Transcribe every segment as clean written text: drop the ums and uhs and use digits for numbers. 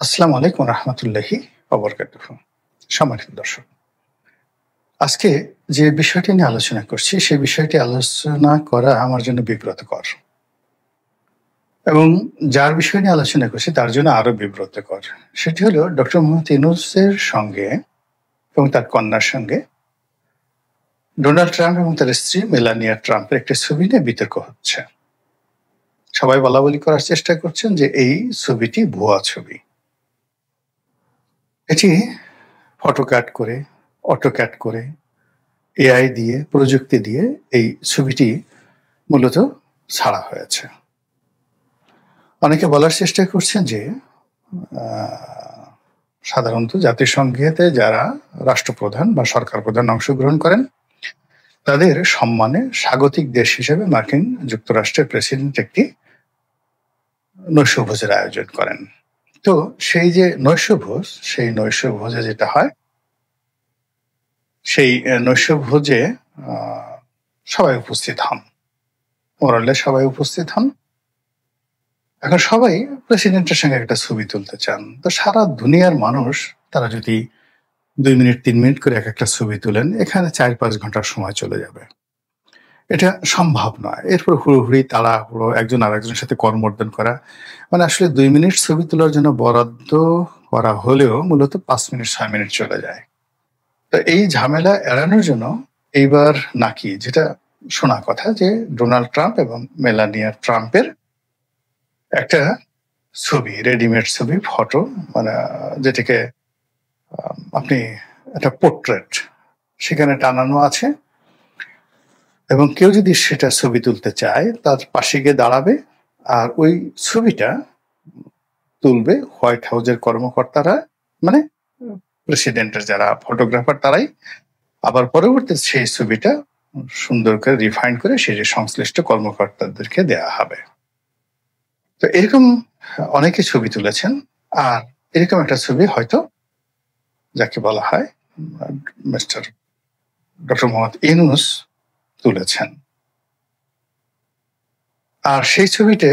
আসসালামু আলাইকুম রহমতুল্লাহি ওবরকাতুহু। সম্মানিত দর্শক, আজকে যে বিষয়টি নিয়ে আলোচনা করছি সেই বিষয়টি আলোচনা করা আমার জন্য বিব্রতকর এবং যার বিষয় নিয়ে আলোচনা করছি তার জন্য আরো বিব্রতকর। সেটি হলো ডক্টর মোহাম্মদ ইউনূসের সঙ্গে এবং তার কন্যার সঙ্গে ডোনাল্ড ট্রাম্প এবং তার স্ত্রী মেলানিয়া ট্রাম্পের একটি ছবি নিয়ে বিতর্ক হচ্ছে। সবাই বলাবলি করার চেষ্টা করছেন যে এই ছবিটি ভুয়া ছবি। এটি ফটোক্যাট করে, অটোক্যাট করে, এআই দিয়ে, প্রযুক্তি দিয়ে এই ছবিটি মূলত ছাড়া হয়েছে। অনেকে বলার চেষ্টা করছেন যে সাধারণত জাতিসংঘেতে যারা রাষ্ট্রপ্রধান বা সরকার প্রধান অংশগ্রহণ করেন তাদের সম্মানে স্বাগতিক দেশ হিসেবে মার্কিন যুক্তরাষ্ট্রের প্রেসিডেন্ট একটি নৈশভোজের আয়োজন করেন। তো সেই যে নৈশভোজ, সেই নৈশভোজে যেটা হয়, সেই নৈশভোজে সবাই উপস্থিত হন, মোরালে সবাই উপস্থিত হন। এখন সবাই প্রেসিডেন্টের সঙ্গে একটা ছবি তুলতে চান। তো সারা দুনিয়ার মানুষ তারা যদি 2 মিনিট 3 মিনিট করে এক একটা ছবি তুলেন, এখানে 4-5 ঘন্টার সময় চলে যাবে। এটা সম্ভব নয়। এরপর হুড়োহুড়ি, তাড়াহুড়ো, একজন আরেকজনের সাথে করমর্দন করা, মানে আসলে 2 মিনিট ছবি তোলার জন্য বরাদ্দ করা হলেও মূলত 5 মিনিট 6 মিনিট চলে যায়। তো এই ঝামেলা এড়ানোর জন্য এইবার নাকি যেটা শোনা কথা যে ডোনাল্ড ট্রাম্প এবং মেলানিয়া ট্রাম্পের একটা ছবি, রেডিমেড ছবি, ফটো, মানে যেটাকে আপনি একটা পোর্ট্রেট সেখানে টানানো আছে এবং কেউ যদি সেটা ছবি তুলতে চায় তার পাশে গিয়ে দাঁড়াবে আর ওই ছবিটা তুলবে হোয়াইট হাউসের কর্মকর্তারা, মানে প্রেসিডেন্টের যারা ফটোগ্রাফার তারাই। আবার পরবর্তীতে সেই ছবিটা সুন্দর করে রিফাইন করে সেই যে সংশ্লিষ্ট কর্মকর্তাদেরকে দেয়া হবে। তো এরকম অনেকে ছবি তুলেছেন। আর এরকম একটা ছবি হয়তো যাকে বলা হয় মিস্টার ডক্টর মোহাম্মদ ইউনূস তুলেছেন। আর সেই ছবিতে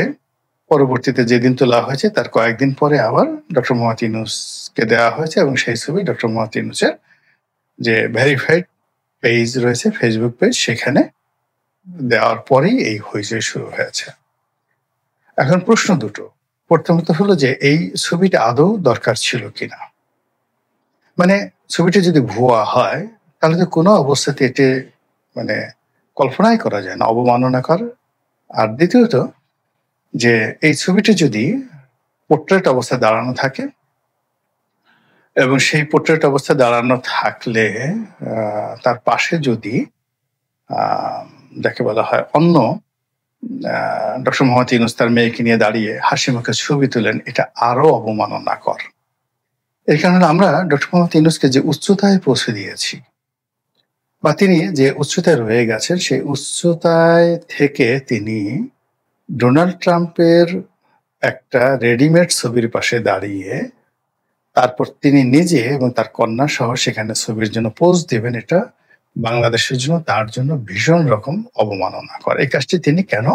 পরবর্তীতে যেদিন তোলা হয়েছে তার কয়েকদিন পরে আবার ডক্টর মোহাম্মদ ইউনূসকে দেওয়া হয়েছে এবং সেই ছবি ডক্টর মোহাম্মদ ইউনূসের যে ভেরিফাইড পেজ রয়েছে, ফেসবুক পেজ, সেখানে দেওয়ার পরেই এই হইচই শুরু হয়েছে। এখন প্রশ্ন দুটো। প্রথমত হলো যে এই ছবিটা আদৌ দরকার ছিল কিনা, মানে ছবিটা যদি ভুয়া হয় তাহলে তো কোনো অবস্থাতে এটি মানে কল্পনাই করা যায় না, অবমাননাকর। আর দ্বিতীয়ত যে এই ছবিটা যদি পোর্ট্রেট অবস্থায় দাঁড়ানো থাকে এবং সেই পোর্ট্রেট অবস্থায় দাঁড়ানো থাকলে তার পাশে যদি যাকে বলা হয় অন্য ডক্টর মোহাম্মদ ইউনূস তার মেয়েকে নিয়ে দাঁড়িয়ে হাসি মুখে ছবি তুলেন, এটা আরো অবমাননাকর। এই কারণে আমরা ডক্টর মোহাম্মদ ইউনূসকে যে উচ্চতায় পৌঁছে দিয়েছি বা তিনি যে উচ্চতায় রয়ে গেছেন, সেই উচ্চতায় থেকে তিনি ডোনাল্ড ট্রাম্পের একটা রেডিমেড ছবির পাশে দাঁড়িয়ে তারপর তিনি নিজে এবং তার কন্যা সহ সেখানে ছবির জন্য পোজ দেবেন, এটা বাংলাদেশের জন্য, তার জন্য ভীষণ রকম অবমাননাকর। এই কাজটি তিনি কেন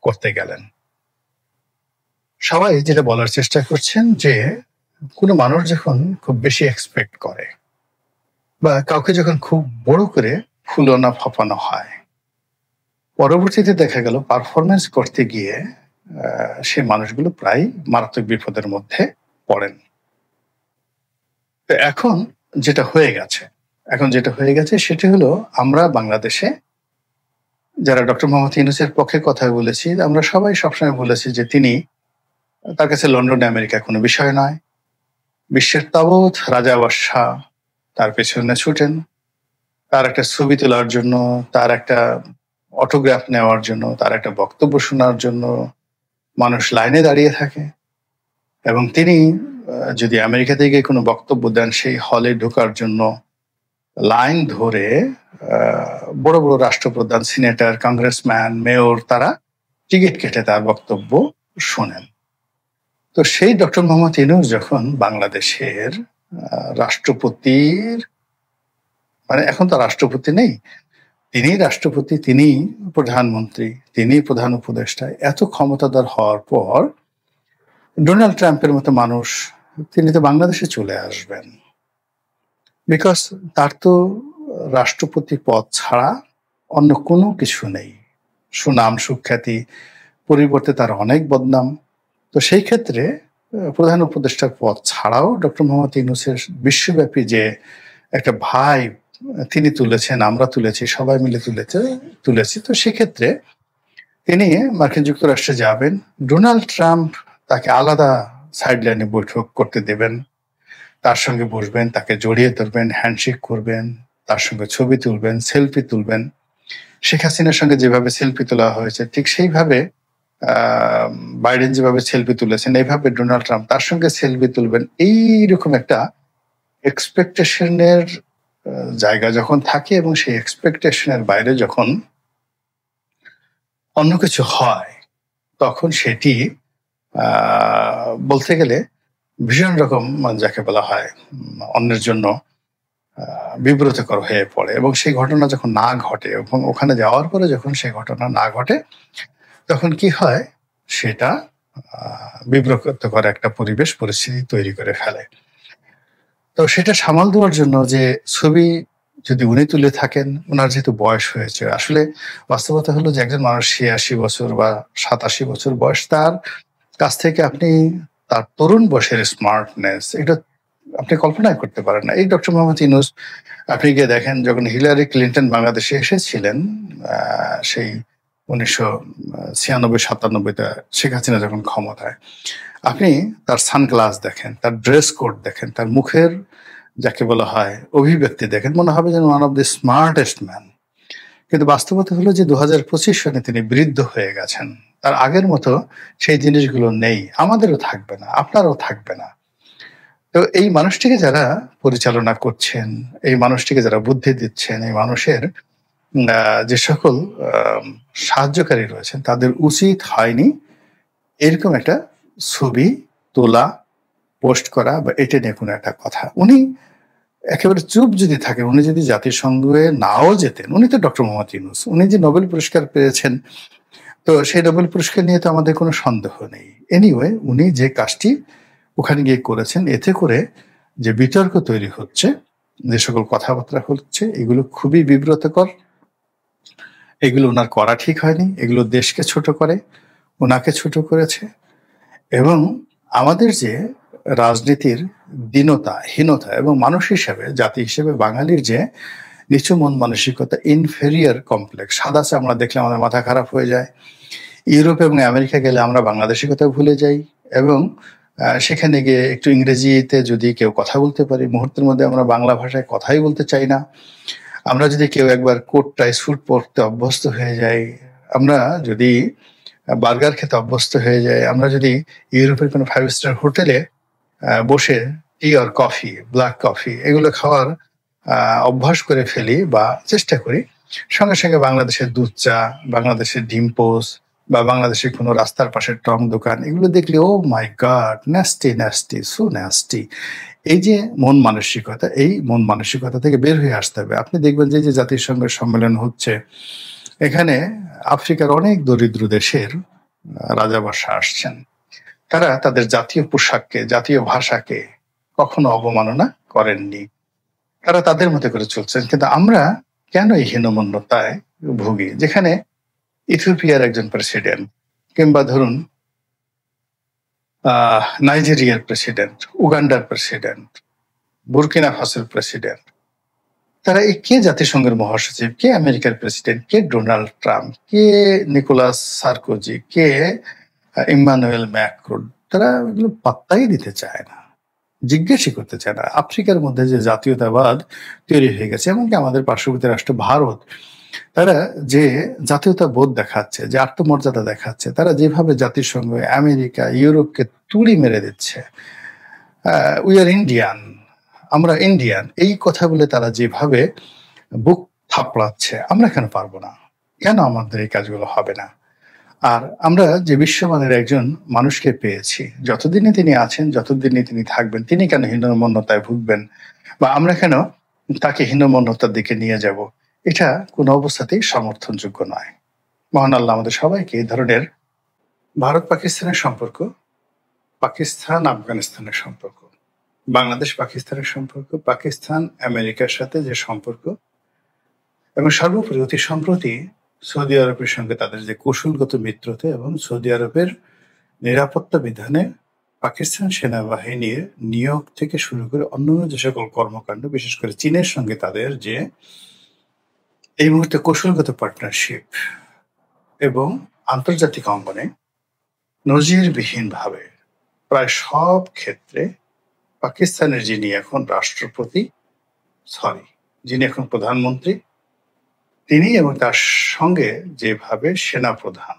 করতে গেলেন? সবাই যেটা বলার চেষ্টা করছেন যে কোনো মানুষ যখন খুব বেশি এক্সপেক্ট করে বা কাউকে যখন খুব বড় করে ফুলনা ফাঁপানো হয়, পরবর্তীতে দেখা গেল পারফরমেন্স করতে গিয়ে সে মানুষগুলো প্রায় মারাত্মক বিপদের মধ্যে পড়েন। তো এখন যেটা হয়ে গেছে সেটি হলো আমরা বাংলাদেশে যারা ডক্টর মোহাম্মদ ইউনূসের পক্ষে কথা বলেছি, আমরা সবাই সবসময় বলেছি যে তিনি, তার কাছে লন্ডন আমেরিকা কোনো বিষয় নয়। বিশ্বের তাবৎ রাজা বাদশাহ তার পেছনে ছুটেন, তার একটা ছবি তোলার জন্য, তার একটা অটোগ্রাফ নেওয়ার জন্য, তার একটা বক্তব্য শোনার জন্য মানুষ লাইনে দাঁড়িয়ে থাকে। এবং তিনি যদি আমেরিকা থেকে কোনো বক্তব্য দেন, সেই হলে ঢোকার জন্য লাইন ধরে বড় বড় রাষ্ট্রপ্রধান, সিনেটর, কংগ্রেসম্যান, মেয়র তারা টিকিট কেটে তার বক্তব্য শোনেন। তো সেই ডক্টর মোহাম্মদ ইউনূস যখন বাংলাদেশের রাষ্ট্রপতির, মানে এখন তো রাষ্ট্রপতি নেই, তিনি রাষ্ট্রপতি, তিনি প্রধানমন্ত্রী, তিনি প্রধান উপদেষ্টা, এত ক্ষমতাধর হওয়ার পর ডোনাল্ড ট্রাম্পের মতো মানুষ তিনি তো বাংলাদেশে চলে আসবেন। বিকজ তার তো রাষ্ট্রপতি পদ ছাড়া অন্য কোনো কিছু নেই। সুনাম, সুখ্যাতি, পরিবর্তে তার অনেক বদনাম। তো সেই ক্ষেত্রে প্রধান উপদেষ্টার পদ ছাড়াও ডক্টর মোহাম্মদ ইউনূসের বিশ্বব্যাপী যে একটা ভাইব তিনি তুলেছেন, আমরা তুলেছি, সবাই মিলে তুলেছি। তো সেক্ষেত্রে তিনি মার্কিন যুক্তরাষ্ট্রে যাবেন। ডোনাল্ড ট্রাম্প তাকে আলাদা সাইডলাইনে বৈঠক করতে দেবেন। তার সঙ্গে বসবেন, তাকে জড়িয়ে ধরবেন, হ্যান্ডশেক করবেন, তার সঙ্গে ছবি তুলবেন, সেলফি তুলবেন। শেখ হাসিনার সঙ্গে যেভাবে সেলফি তোলা হয়েছে ঠিক সেইভাবে বাইডেন যেভাবে সেলফি তুলেছেন এইভাবে ডোনাল্ড ট্রাম্প তার সঙ্গে সেলফি তুলবেন। এইরকম একটা এক্সপেকটেশনের জায়গা যখন থাকে এবং সেই এক্সপেকটেশনের বাইরে যখন অন্য কিছু হয় তখন সেটি বলতে গেলে ভীষণ রকম যাকে বলা হয় অন্যের জন্য বিব্রতকর হয়ে পড়ে। এবং সেই ঘটনা যখন না ঘটে এবং ওখানে যাওয়ার পরে যখন সেই ঘটনা না ঘটে তখন কি হয়, সেটা বিব্রতকর একটা পরিবেশ পরিস্থিতি তৈরি করে ফেলে। তো সেটা সামাল দেওয়ার জন্য যে ছবি যদি উনি তুলে থাকেন, ওনার যেহেতু বয়স হয়েছে, আসলে বাস্তবতা হলো যে একজন মানুষ ৮৬ বছর বা ৮৭ বছর বয়স, তার কাছ থেকে আপনি তার তরুণ বয়সের স্মার্টনেস এটা আপনি কল্পনাই করতে পারেন না। এই ডক্টর মোহাম্মদ ইউনূস আপনি গিয়ে দেখেন যখন হিলারি ক্লিন্টন বাংলাদেশে এসেছিলেন সেই ১৯৯৬-৯৭তে শেখ হাসিনা যখন ক্ষমতায়, আপনি তার সানগ্লাস দেখেন, তার ড্রেস কোড দেখেন, তার মুখের যাকে বলা হয় অভিব্যক্তি দেখেন, মনে হবে যেন one of the smartest man. কিন্তু বাস্তবতা হলো যে ২০২৫ সনে তিনি বৃদ্ধ হয়ে গেছেন। তার আগের মতো সেই জিনিসগুলো নেই, আমাদেরও থাকবে না, আপনারও থাকবে না। তো এই মানুষটিকে যারা পরিচালনা করছেন, এই মানুষটিকে যারা বুদ্ধি দিচ্ছেন, এই মানুষের যে সকল সাহায্যকারী রয়েছেন তাদের উচিত হয়নি এরকম একটা ছবি তোলা, পোস্ট করা বা এটা নিয়ে কোনো একটা কথা। উনি একেবারে চুপ যদি থাকেন, উনি যদি জাতিসংঘে নাও যেতেন, উনি তো ডক্টর মোহাম্মদ ইউনূস, উনি যে নোবেল পুরস্কার পেয়েছেন, তো সেই নোবেল পুরস্কার নিয়ে তো আমাদের কোনো সন্দেহ নেই। এনিওয়ে উনি যে কাজটি ওখানে গিয়ে করেছেন, এতে করে যে বিতর্ক তৈরি হচ্ছে, যে সকল কথাবার্তা হচ্ছে, এগুলো খুবই বিব্রতকর। এগুলো ওনার করা ঠিক হয়নি। এগুলো দেশকে ছোট করে, ওনাকে ছোট করেছে। এবং আমাদের যে রাজনীতির দীনতা, হীনতা এবং মানুষ হিসেবে, জাতি হিসেবে বাঙালির যে নিচু মন মানসিকতা, ইনফেরিয়ার কমপ্লেক্স, সাদা চামড়া দেখলে আমাদের মাথা খারাপ হয়ে যায়। ইউরোপ এবং আমেরিকা গেলে আমরা বাংলাদেশি কথা ভুলে যাই এবং সেখানে গিয়ে একটু ইংরেজিতে যদি কেউ কথা বলতে পারি, মুহূর্তের মধ্যে আমরা বাংলা ভাষায় কথাই বলতে চাই না। আমরা যদি কেউ একবার কোট টাই স্যুট পরতে অভ্যস্ত হয়ে যাই, আমরা যদি বার্গার খেতে অভ্যস্ত হয়ে যাই, আমরা যদি ইউরোপের কোনো 5 স্টার হোটেলে বসে টি আর কফি, ব্ল্যাক কফি এগুলো খাওয়ার অভ্যাস করে ফেলি বা চেষ্টা করি, সঙ্গে সঙ্গে বাংলাদেশের দুধ চা, বাংলাদেশের ডিম পোস্ট বা বাংলাদেশের কোনো রাস্তার পাশের টং দোকান এগুলো দেখলে oh my god, nasty nasty, so nasty. এই যে মন মানসিকতা, এই মন মানসিকতা থেকে বের হয়ে আসতে হবে। আপনি দেখবেন যে জাতিসংঘের সম্মেলন হচ্ছে, এখানে আফ্রিকার অনেক দরিদ্র দেশের রাজাবাদশা আসছেন। তারা তাদের জাতীয় পোশাককে, জাতীয় ভাষাকে কখনো অবমাননা করেননি। তারা তাদের মতো করে চলছেন। কিন্তু আমরা কেন এই হীনমন্যতায় ভুগি? যেখানে ইথিওপিয়ার একজন প্রেসিডেন্ট, কিংবা ধরুন নাইজেরিয়ার প্রেসিডেন্ট, উগান্ডার প্রেসিডেন্ট, বুরকিনা ফাসোর প্রেসিডেন্ট, তারা কে জাতিসংঘের মহাসচিব, কে আমেরিকার প্রেসিডেন্ট, কে ডোনাল্ড ট্রাম্প, কে নিকোলাস সার্কোজি, কে ইম্মানুয়েল ম্যাক্রন, তারা এগুলো পাত্তাই দিতে চায় না, জিজ্ঞেসই করতে চায় না। আফ্রিকার মধ্যে যে জাতীয়তাবাদ তৈরি হয়ে গেছে, এমনকি আমাদের পার্শ্ববর্তী রাষ্ট্র ভারত, তারা যে জাতীয়তা বোধ দেখাচ্ছে, যে আত্মমর্যাদা দেখাচ্ছে, তারা যেভাবে জাতিসংঘ, আমেরিকা, ইউরোপকে তুড়ি মেরে দিচ্ছে, উই আর ইন্ডিয়ান, আমরা ইন্ডিয়ান, এই কথা বলে তারা যেভাবে বুক থাপড়াচ্ছে, আমরা কেন পারবো না? কেন আমাদের এই কাজগুলো হবে না? আর আমরা যে বিশ্বমানের একজন মানুষকে পেয়েছি, যতদিনে তিনি আছেন, যতদিনে তিনি থাকবেন, তিনি কেন হীনমন্যতায় ভুগবেন বা আমরা কেন তাকে হীনমন্যতার দিকে নিয়ে যাব? এটা কোনো অবস্থাতেই সমর্থনযোগ্য নয়। মহান আল্লাহ আমাদের সবাইকে এই ধরনের ভারত পাকিস্তানের সম্পর্ক, পাকিস্তান আফগানিস্তানের সম্পর্ক, বাংলাদেশ পাকিস্তানের সম্পর্ক, পাকিস্তান আমেরিকার সাথে যে সম্পর্ক, এবং সর্বোপরি অতি সম্প্রতি সৌদি আরবের সঙ্গে তাদের যে কৌশলগত মিত্রতা এবং সৌদি আরবের নিরাপত্তা বিধানে পাকিস্তান সেনাবাহিনীর নিয়োগ থেকে শুরু করে অন্যান্য যে সকল কর্মকাণ্ড, বিশেষ করে চীনের সঙ্গে তাদের যে এই মুহূর্তে কৌশলগত পার্টনারশিপ এবং আন্তর্জাতিক অঙ্গনে নজিরবিহীনভাবে প্রায় সব ক্ষেত্রে পাকিস্তানের যিনি এখন যিনি এখন প্রধানমন্ত্রী, তিনি এবং তার সঙ্গে যেভাবে সেনাপ্রধান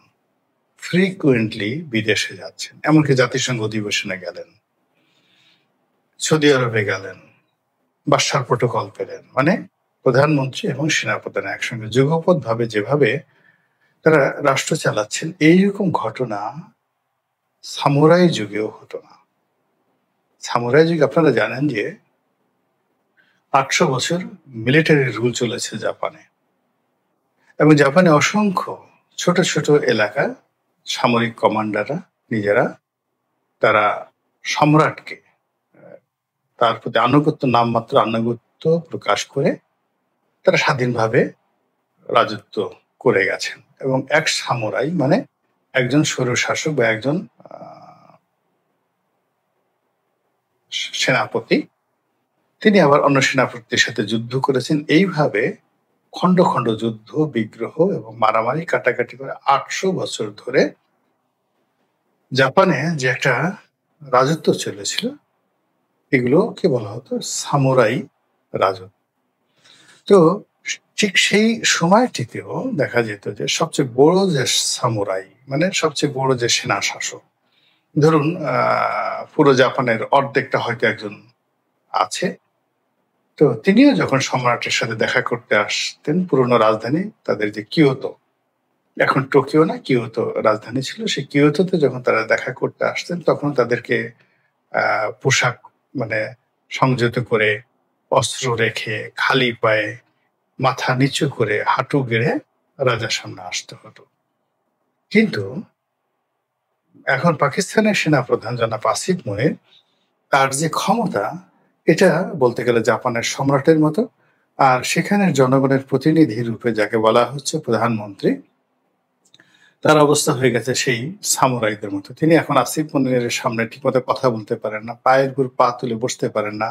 ফ্রিকুয়েন্টলি বিদেশে যাচ্ছেন, এমনকি জাতিসংঘ অধিবেশনে গেলেন, সৌদি আরবে গেলেন, বাদশার প্রোটোকল পেলেন, মানে প্রধানমন্ত্রী এবং সেনাপ্রধান একসঙ্গে যুগপৎভাবে যেভাবে তারা রাষ্ট্র চালাচ্ছেন, এইরকম ঘটনা সামুরাই যুগেও হতো না। সামুরাই যুগে আপনারা জানেন যে 800 বছর মিলিটারি রুল চলেছে জাপানে, এবং জাপানে অসংখ্য ছোট ছোট এলাকা সামরিক কমান্ডাররা নিজেরা তারা সম্রাটকে তার প্রতি নামমাত্র আনুগত্য প্রকাশ করে তারা স্বাধীনভাবে রাজত্ব করে গেছেন। এবং এক সামুরাই মানে একজন স্বৈরশাসক বা একজন সেনাপতি, তিনি আবার অন্য সেনাপতির সাথে যুদ্ধ করেছেন। এইভাবে খণ্ড খণ্ড যুদ্ধ, বিগ্রহ এবং মারামারি কাটাকাটি করে 800 বছর ধরে জাপানে যে একটা রাজত্ব চলেছিল, এগুলোকে বলা হতো সামুরাই রাজত্ব। তো ঠিক সেই সময়টিতেও দেখা যেত যে সবচেয়ে বড় যে সামুরাই মানে সবচেয়ে বড় যে সেনা শাসক, ধরুন পুরো জাপানের অর্ধেকটা হয়তো একজন আছে, তো তিনিও যখন সম্রাটের সাথে দেখা করতে আসতেন পুরনো রাজধানী তাদের যে কিয়োতো, এখন টোকিও না, কিয়োতো রাজধানী ছিল, সেই কিয়োতোতে যখন তারা দেখা করতে আসতেন তখন তাদেরকে পোশাক মানে সংযত করে, অস্ত্র রেখে, খালি পায়ে, মাথা নিচু করে, হাঁটু গেড়ে রাজার সামনে আসতে হতো। কিন্তু এখন পাকিস্তানের সেনাপ্রধান জনাব আসিফ মনির, তার যে ক্ষমতা, এটা বলতে গেলে জাপানের সম্রাটের মতো, আর সেখানের জনগণের প্রতিনিধি রূপে যাকে বলা হচ্ছে প্রধানমন্ত্রী, তার অবস্থা হয়ে গেছে সেই সামুরাইদের মতো। তিনি এখন আসিফ মনিরের সামনে ঠিকমতো কথা বলতে পারেন না, পায়ের উপর পা তুলে বসতে পারেন না,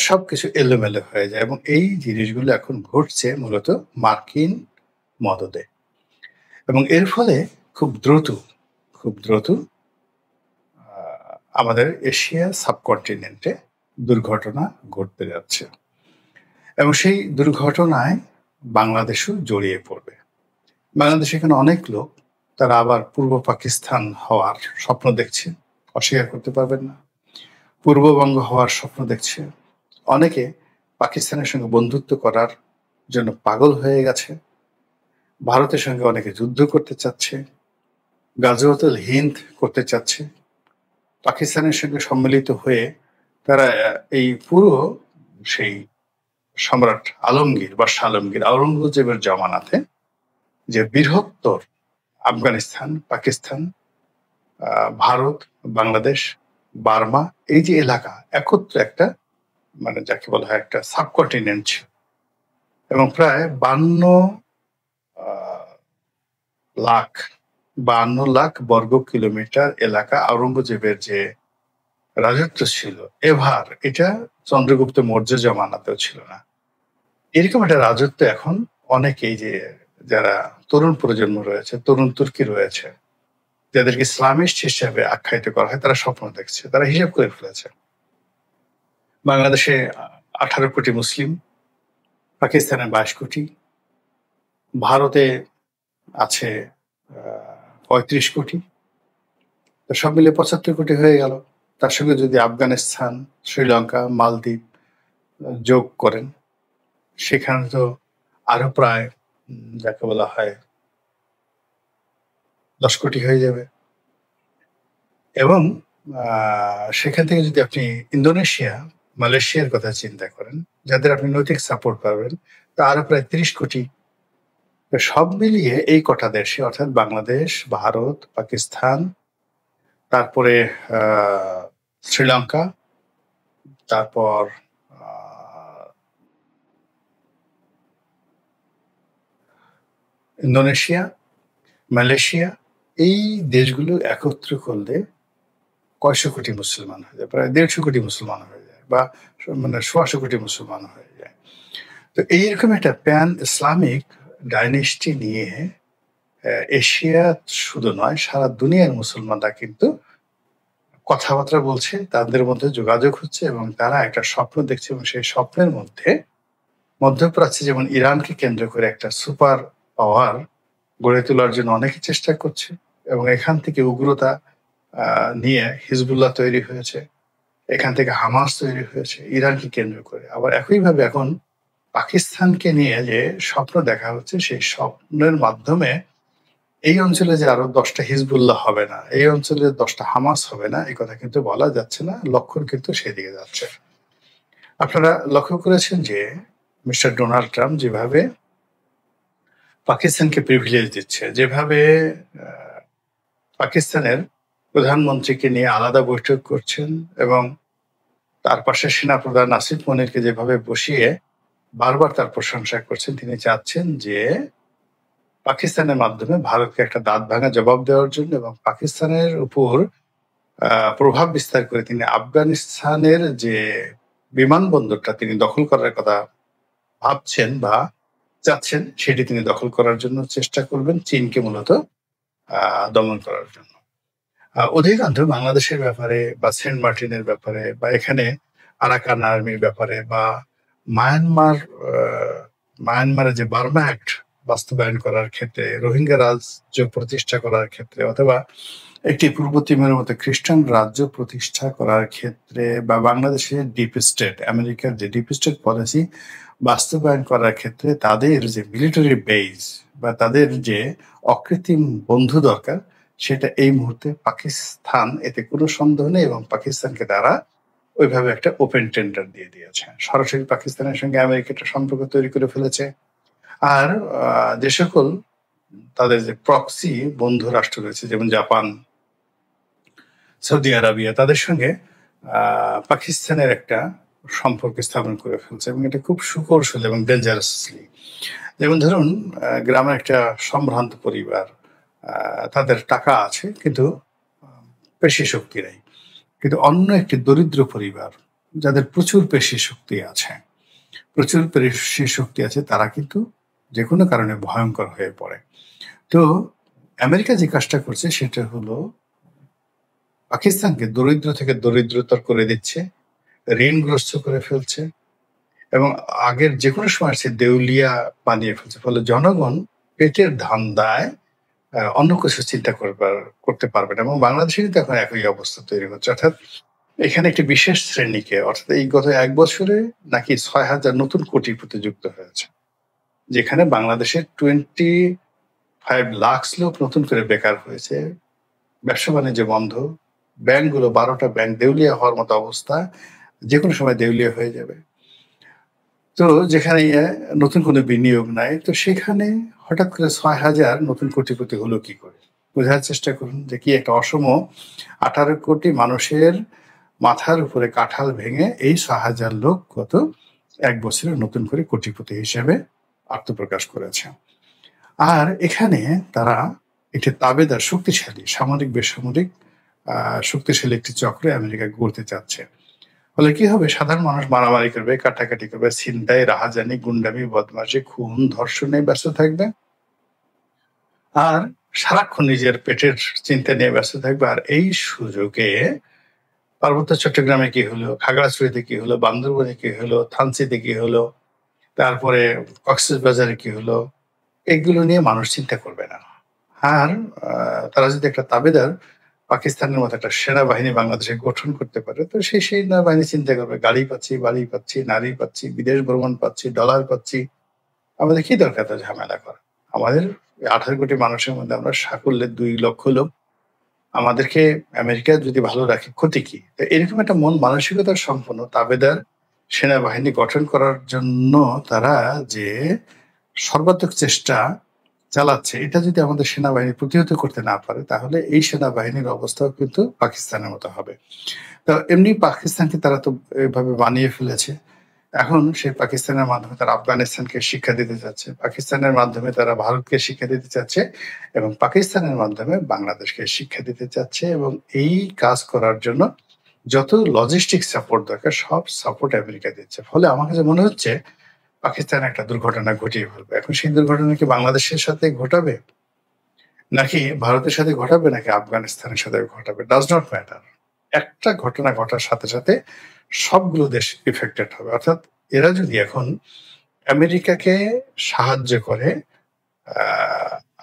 সবকিছু এলোমেলো হয়ে যায়। এবং এই জিনিসগুলো এখন ঘটছে মূলত মার্কিন মদদে, এবং এর ফলে খুব দ্রুত আমাদের এশিয়া সাবকন্টিনেন্টে দুর্ঘটনা ঘটতে যাচ্ছে, এবং সেই দুর্ঘটনায় বাংলাদেশও জড়িয়ে পড়বে। বাংলাদেশে এখানে অনেক লোক তারা আবার পূর্ব পাকিস্তান হওয়ার স্বপ্ন দেখছে, অস্বীকার করতে পারবেন না। পূর্ববঙ্গ হওয়ার স্বপ্ন দেখছে, অনেকে পাকিস্তানের সঙ্গে বন্ধুত্ব করার জন্য পাগল হয়ে গেছে, ভারতের সঙ্গে অনেকে যুদ্ধ করতে চাচ্ছে, গাজওয়াতুল হিন্দ করতে চাচ্ছে, পাকিস্তানের সঙ্গে সম্মিলিত হয়ে তারা এই পুরো সেই সম্রাট আলমগীর বা আলমগীর আওরঙ্গজেবের জামানাতে যে বৃহত্তর আফগানিস্তান, পাকিস্তান, ভারত, বাংলাদেশ, বার্মা, এই যে এলাকা একত্রে একটা মানে যাকে বলা হয় একটা সাবকন্টিনেন্ট ছিল, এবং প্রায় 52 লাখ বর্গ কিলোমিটার এলাকা আওরঙ্গজেবের যে রাজত্ব ছিল, এভার এটা চন্দ্রগুপ্ত মৌর্য জমানাতেও ছিল না। এরকম একটা রাজত্ব এখন অনেকেই যে যারা তরুণ প্রজন্ম রয়েছে, তরুণ তুর্কি রয়েছে, যাদেরকে ইসলামিস্ট হিসেবে আখ্যায়িত করা হয়, তারা স্বপ্ন দেখছে, তারা হিসাব করে ফেলেছে। বাংলাদেশে 18 কোটি মুসলিম, পাকিস্তানে 22 কোটি, ভারতে আছে 35 কোটি, তো সব মিলে 75 কোটি হয়ে গেল। তার সঙ্গে যদি আফগানিস্তান, শ্রীলঙ্কা, মালদ্বীপ যোগ করেন, সেখানে তো আরো প্রায় যাকে বলা হয় 10 কোটি হয়ে যাবে। এবং সেখান থেকে যদি আপনি ইন্দোনেশিয়া, মালয়েশিয়ার কথা চিন্তা করেন, যাদের আপনি নৈতিক সাপোর্ট পাবেন, তা আরো প্রায় 30 কোটি। সব মিলিয়ে এই কটা দেশে, অর্থাৎ বাংলাদেশ, ভারত, পাকিস্তান, তারপরে শ্রীলঙ্কা, তারপর ইন্দোনেশিয়া, মালয়েশিয়া, এই দেশগুলো একত্র করলে কয়শো কোটি মুসলমান হয়ে যায়, প্রায় 150 কোটি মুসলমান হয়ে যায়, বা মানে 100 কোটি মুসলমান হয়ে যায়। তো এইরকম একটা প্যান ইসলামিক ডাইনেস্টি নিয়ে এশিয়া শুধু নয়, সারা দুনিয়ার মুসলমানরা কিন্তু কথাবার্তা বলছে, তাদের মধ্যে যোগাযোগ হচ্ছে এবং তারা একটা স্বপ্ন দেখছে, এবং সেই স্বপ্নের মধ্যে মধ্যপ্রাচ্যে যেমন ইরানকে কেন্দ্র করে একটা সুপার পাওয়ার গড়ে তোলার জন্য অনেকে চেষ্টা করছে, এবং এখান থেকে উগ্রতা নিয়ে হিজবুল্লাহ তৈরি হয়েছে, এখান থেকে হামাস তৈরি হয়েছে ইরানকে কেন্দ্র করে। আবার একইভাবে এখন পাকিস্তানকে নিয়ে যে স্বপ্ন দেখা হচ্ছে, সেই স্বপ্নের মাধ্যমে এই অঞ্চলে যে আরো 10টা হিজবুল্লাহ হবে না, এই অঞ্চলে 10টা হামাস হবে না, এই কথা কিন্তু বলা যাচ্ছে না, লক্ষণ কিন্তু সেদিকে যাচ্ছে। আপনারা লক্ষ্য করেছেন যে মিস্টার ডোনাল্ড ট্রাম্প যেভাবে পাকিস্তানকে প্রিভিলেজ দিচ্ছে, যেভাবে পাকিস্তানের প্রধানমন্ত্রীকে নিয়ে আলাদা বৈঠক করছেন, এবং তার পাশে সেনাপ্রধান আসিফ মনিরকে যেভাবে বসিয়ে বারবার তার প্রশংসা করছেন, তিনি চাচ্ছেন যে পাকিস্তানের মাধ্যমে ভারতকে একটা দাঁত ভাঙা জবাব দেওয়ার জন্য, এবং পাকিস্তানের উপর প্রভাব বিস্তার করে তিনি আফগানিস্তানের যে বিমানবন্দরটা তিনি দখল করার কথা ভাবছেন বা চাচ্ছেন, সেটি তিনি দখল করার জন্য চেষ্টা করবেন, চীনকে মূলত দমন করার জন্য। অধিকাংশ বাংলাদেশের ব্যাপারে বা সেন্ট মার্টিনের ব্যাপারে বা এখানে আরাকান আর্মির ব্যাপারে বা মায়ানমারের যে বার্মা অ্যাক্ট বাস্তবায়ন করার ক্ষেত্রে, রোহিঙ্গা রাজ্য প্রতিষ্ঠা করার ক্ষেত্রে, অথবা একটি পূর্ব তিমুরের মতো খ্রিস্টান রাজ্য প্রতিষ্ঠা করার ক্ষেত্রে, বা বাংলাদেশের ডিপ স্টেট, আমেরিকার যে ডিপ স্টেট পলিসি বাস্তবায়ন করার ক্ষেত্রে তাদের যে মিলিটারি বেস বা তাদের যে অকৃত্রিম বন্ধু দরকার, সেটা এই মুহূর্তে পাকিস্তান, এতে কোনো সন্দেহ নেই, এবং পাকিস্তানকে তারা ওইভাবে একটা ওপেন টেন্ডার দিয়ে দিয়েছে। সরাসরি পাকিস্তানের সঙ্গে আমেরিকা একটা সম্পর্ক তৈরি করে ফেলেছে। আর যে সকল তাদের যে প্রক্সি বন্ধু রাষ্ট্র রয়েছে, যেমন জাপান, সৌদি আরবিয়া, তাদের সঙ্গে পাকিস্তানের একটা সম্পর্ক স্থাপন করে ফেলছে, এবং এটা খুব সুকৌশল এবং ডেঞ্জারাসলি। যেমন ধরুন, গ্রামের একটা সম্ভ্রান্ত পরিবার, তাদের টাকা আছে কিন্তু পেশি শক্তি নেই, কিন্তু অন্য একটি দরিদ্র পরিবার যাদের প্রচুর পেশি শক্তি আছে, তারা কিন্তু যে কোনো কারণে ভয়ঙ্কর হয়ে পড়ে। তো আমেরিকা যে কাজটা করছে সেটা হলো পাকিস্তানকে দরিদ্র থেকে দরিদ্রতর করে দিচ্ছে, ঋণগ্রস্ত করে ফেলছে, এবং আগের যে কোনো সময় সে দেউলিয়া বানিয়ে ফেলছে। ফলে জনগণ পেটের ধান্দায় অন্য কিছু চিন্তা করতে পারবে না, এবং বাংলাদেশে কিন্তু এখন একই অবস্থা তৈরি হচ্ছে। অর্থাৎ এখানে একটি বিশেষ শ্রেণীকে, অর্থাৎ এই গত 1 বছরে নাকি 6,000 নতুন কোটিপতি যুক্ত হয়েছে, যেখানে বাংলাদেশের 25 লাখ লোক নতুন করে বেকার হয়েছে, ব্যবসা বাণিজ্য বন্ধ, ব্যাংকগুলো 12টা ব্যাংক দেউলিয়া হওয়ার মতো অবস্থা, যে কোনো সময় দেউলিয়া হয়ে যাবে। তো যেখানে নতুন কোনো বিনিয়োগ নাই, তো সেখানে হঠাৎ করে 6,000 নতুন কোটিপতি হলো কি করে? বোঝার চেষ্টা করুন যে কি একটা অসম 18 কোটি মানুষের মাথার উপরে কাঁঠাল ভেঙে এই 6,000 লোক গত 1 বছরে নতুন করে কোটিপতি হিসেবে আত্মপ্রকাশ করেছে। আর এখানে তারা একটি তাবেদার, শক্তিশালী সামরিক বেসামরিক শক্তিশালী একটি চক্র আমেরিকা গড়তে চাচ্ছে। ফলে কি হবে? সাধারণ মানুষ মারামারি করবে, কাটাকাটি করবে, ছিনতাই, রাহাজানি, গুন্ডামি, বদমাশি, খুন, ধর্ষণে ব্যস্ত থাকবে, আর সারাক্ষণ নিজের পেটের চিন্তা নিয়ে ব্যস্ত থাকবে। আর এই সুযোগে পার্বত্য চট্টগ্রামে কি হলো, খাগড়াছড়িতে কি হলো, বান্দরবনে কি হলো, থানচিতে কি হলো, তারপরে কক্সবাজারে কি হলো, এগুলো নিয়ে মানুষ চিন্তা করবে না। আর তারা যদি একটা তাবেদার পাকিস্তানের মতো একটা সেনাবাহিনী বাংলাদেশে গঠন করতে পারে, তো সেই সেনাবাহিনী চিন্তা করবে, গাড়ি পাচ্ছি, বাড়ি পাচ্ছি, নারী পাচ্ছি, বিদেশ ভ্রমণ পাচ্ছি, ডলার পাচ্ছি, আমাদের কি দরকার তা ঝামেলা করা? আমাদের 18 কোটি মানুষের মধ্যে আমরা সাকুল্যে 2 লক্ষ লোক, আমাদেরকে আমেরিকা যদি ভালো রাখে ক্ষতি কি? তো এরকম একটা মন মানসিকতার সম্পন্ন তাবেদার সেনাবাহিনী গঠন করার জন্য তারা যে সর্বাত্মক চেষ্টা চালাচ্ছে, এটা যদি আমাদের সেনাবাহিনী প্রতিহত করতে না পারে, তাহলে এই সেনাবাহিনীর অবস্থাও কিন্তু পাকিস্তানের মতো হবে। তো এমনি পাকিস্তানকে তারা তো এভাবে বানিয়ে ফেলেছে। এখন সেই পাকিস্তানের মাধ্যমে তারা আফগানিস্তানকে শিক্ষা দিতে চাচ্ছে, পাকিস্তানের মাধ্যমে তারা ভারতকে শিক্ষা দিতে চাচ্ছে, এবং পাকিস্তানের মাধ্যমে বাংলাদেশকে শিক্ষা দিতে চাচ্ছে। এবং এই কাজ করার জন্য যত লজিস্টিক সাপোর্ট দরকার সব সাপোর্ট আমেরিকা দিচ্ছে। ফলে আমার কাছে মনে হচ্ছে পাকিস্তান একটা দুর্ঘটনা ঘটিয়ে ফেলবে। এখন সেই দুর্ঘটনা কি বাংলাদেশের সাথে ঘটাবে, নাকি ভারতের সাথে ঘটাবে, নাকি আফগানিস্তানের সাথে ঘটাবে, ডাজ নট ম্যাটার। একটা ঘটনা ঘটার সাথে সাথে সবগুলো দেশ ইফেক্টেড হবে। অর্থাৎ এরা যদি এখন আমেরিকাকে সাহায্য করে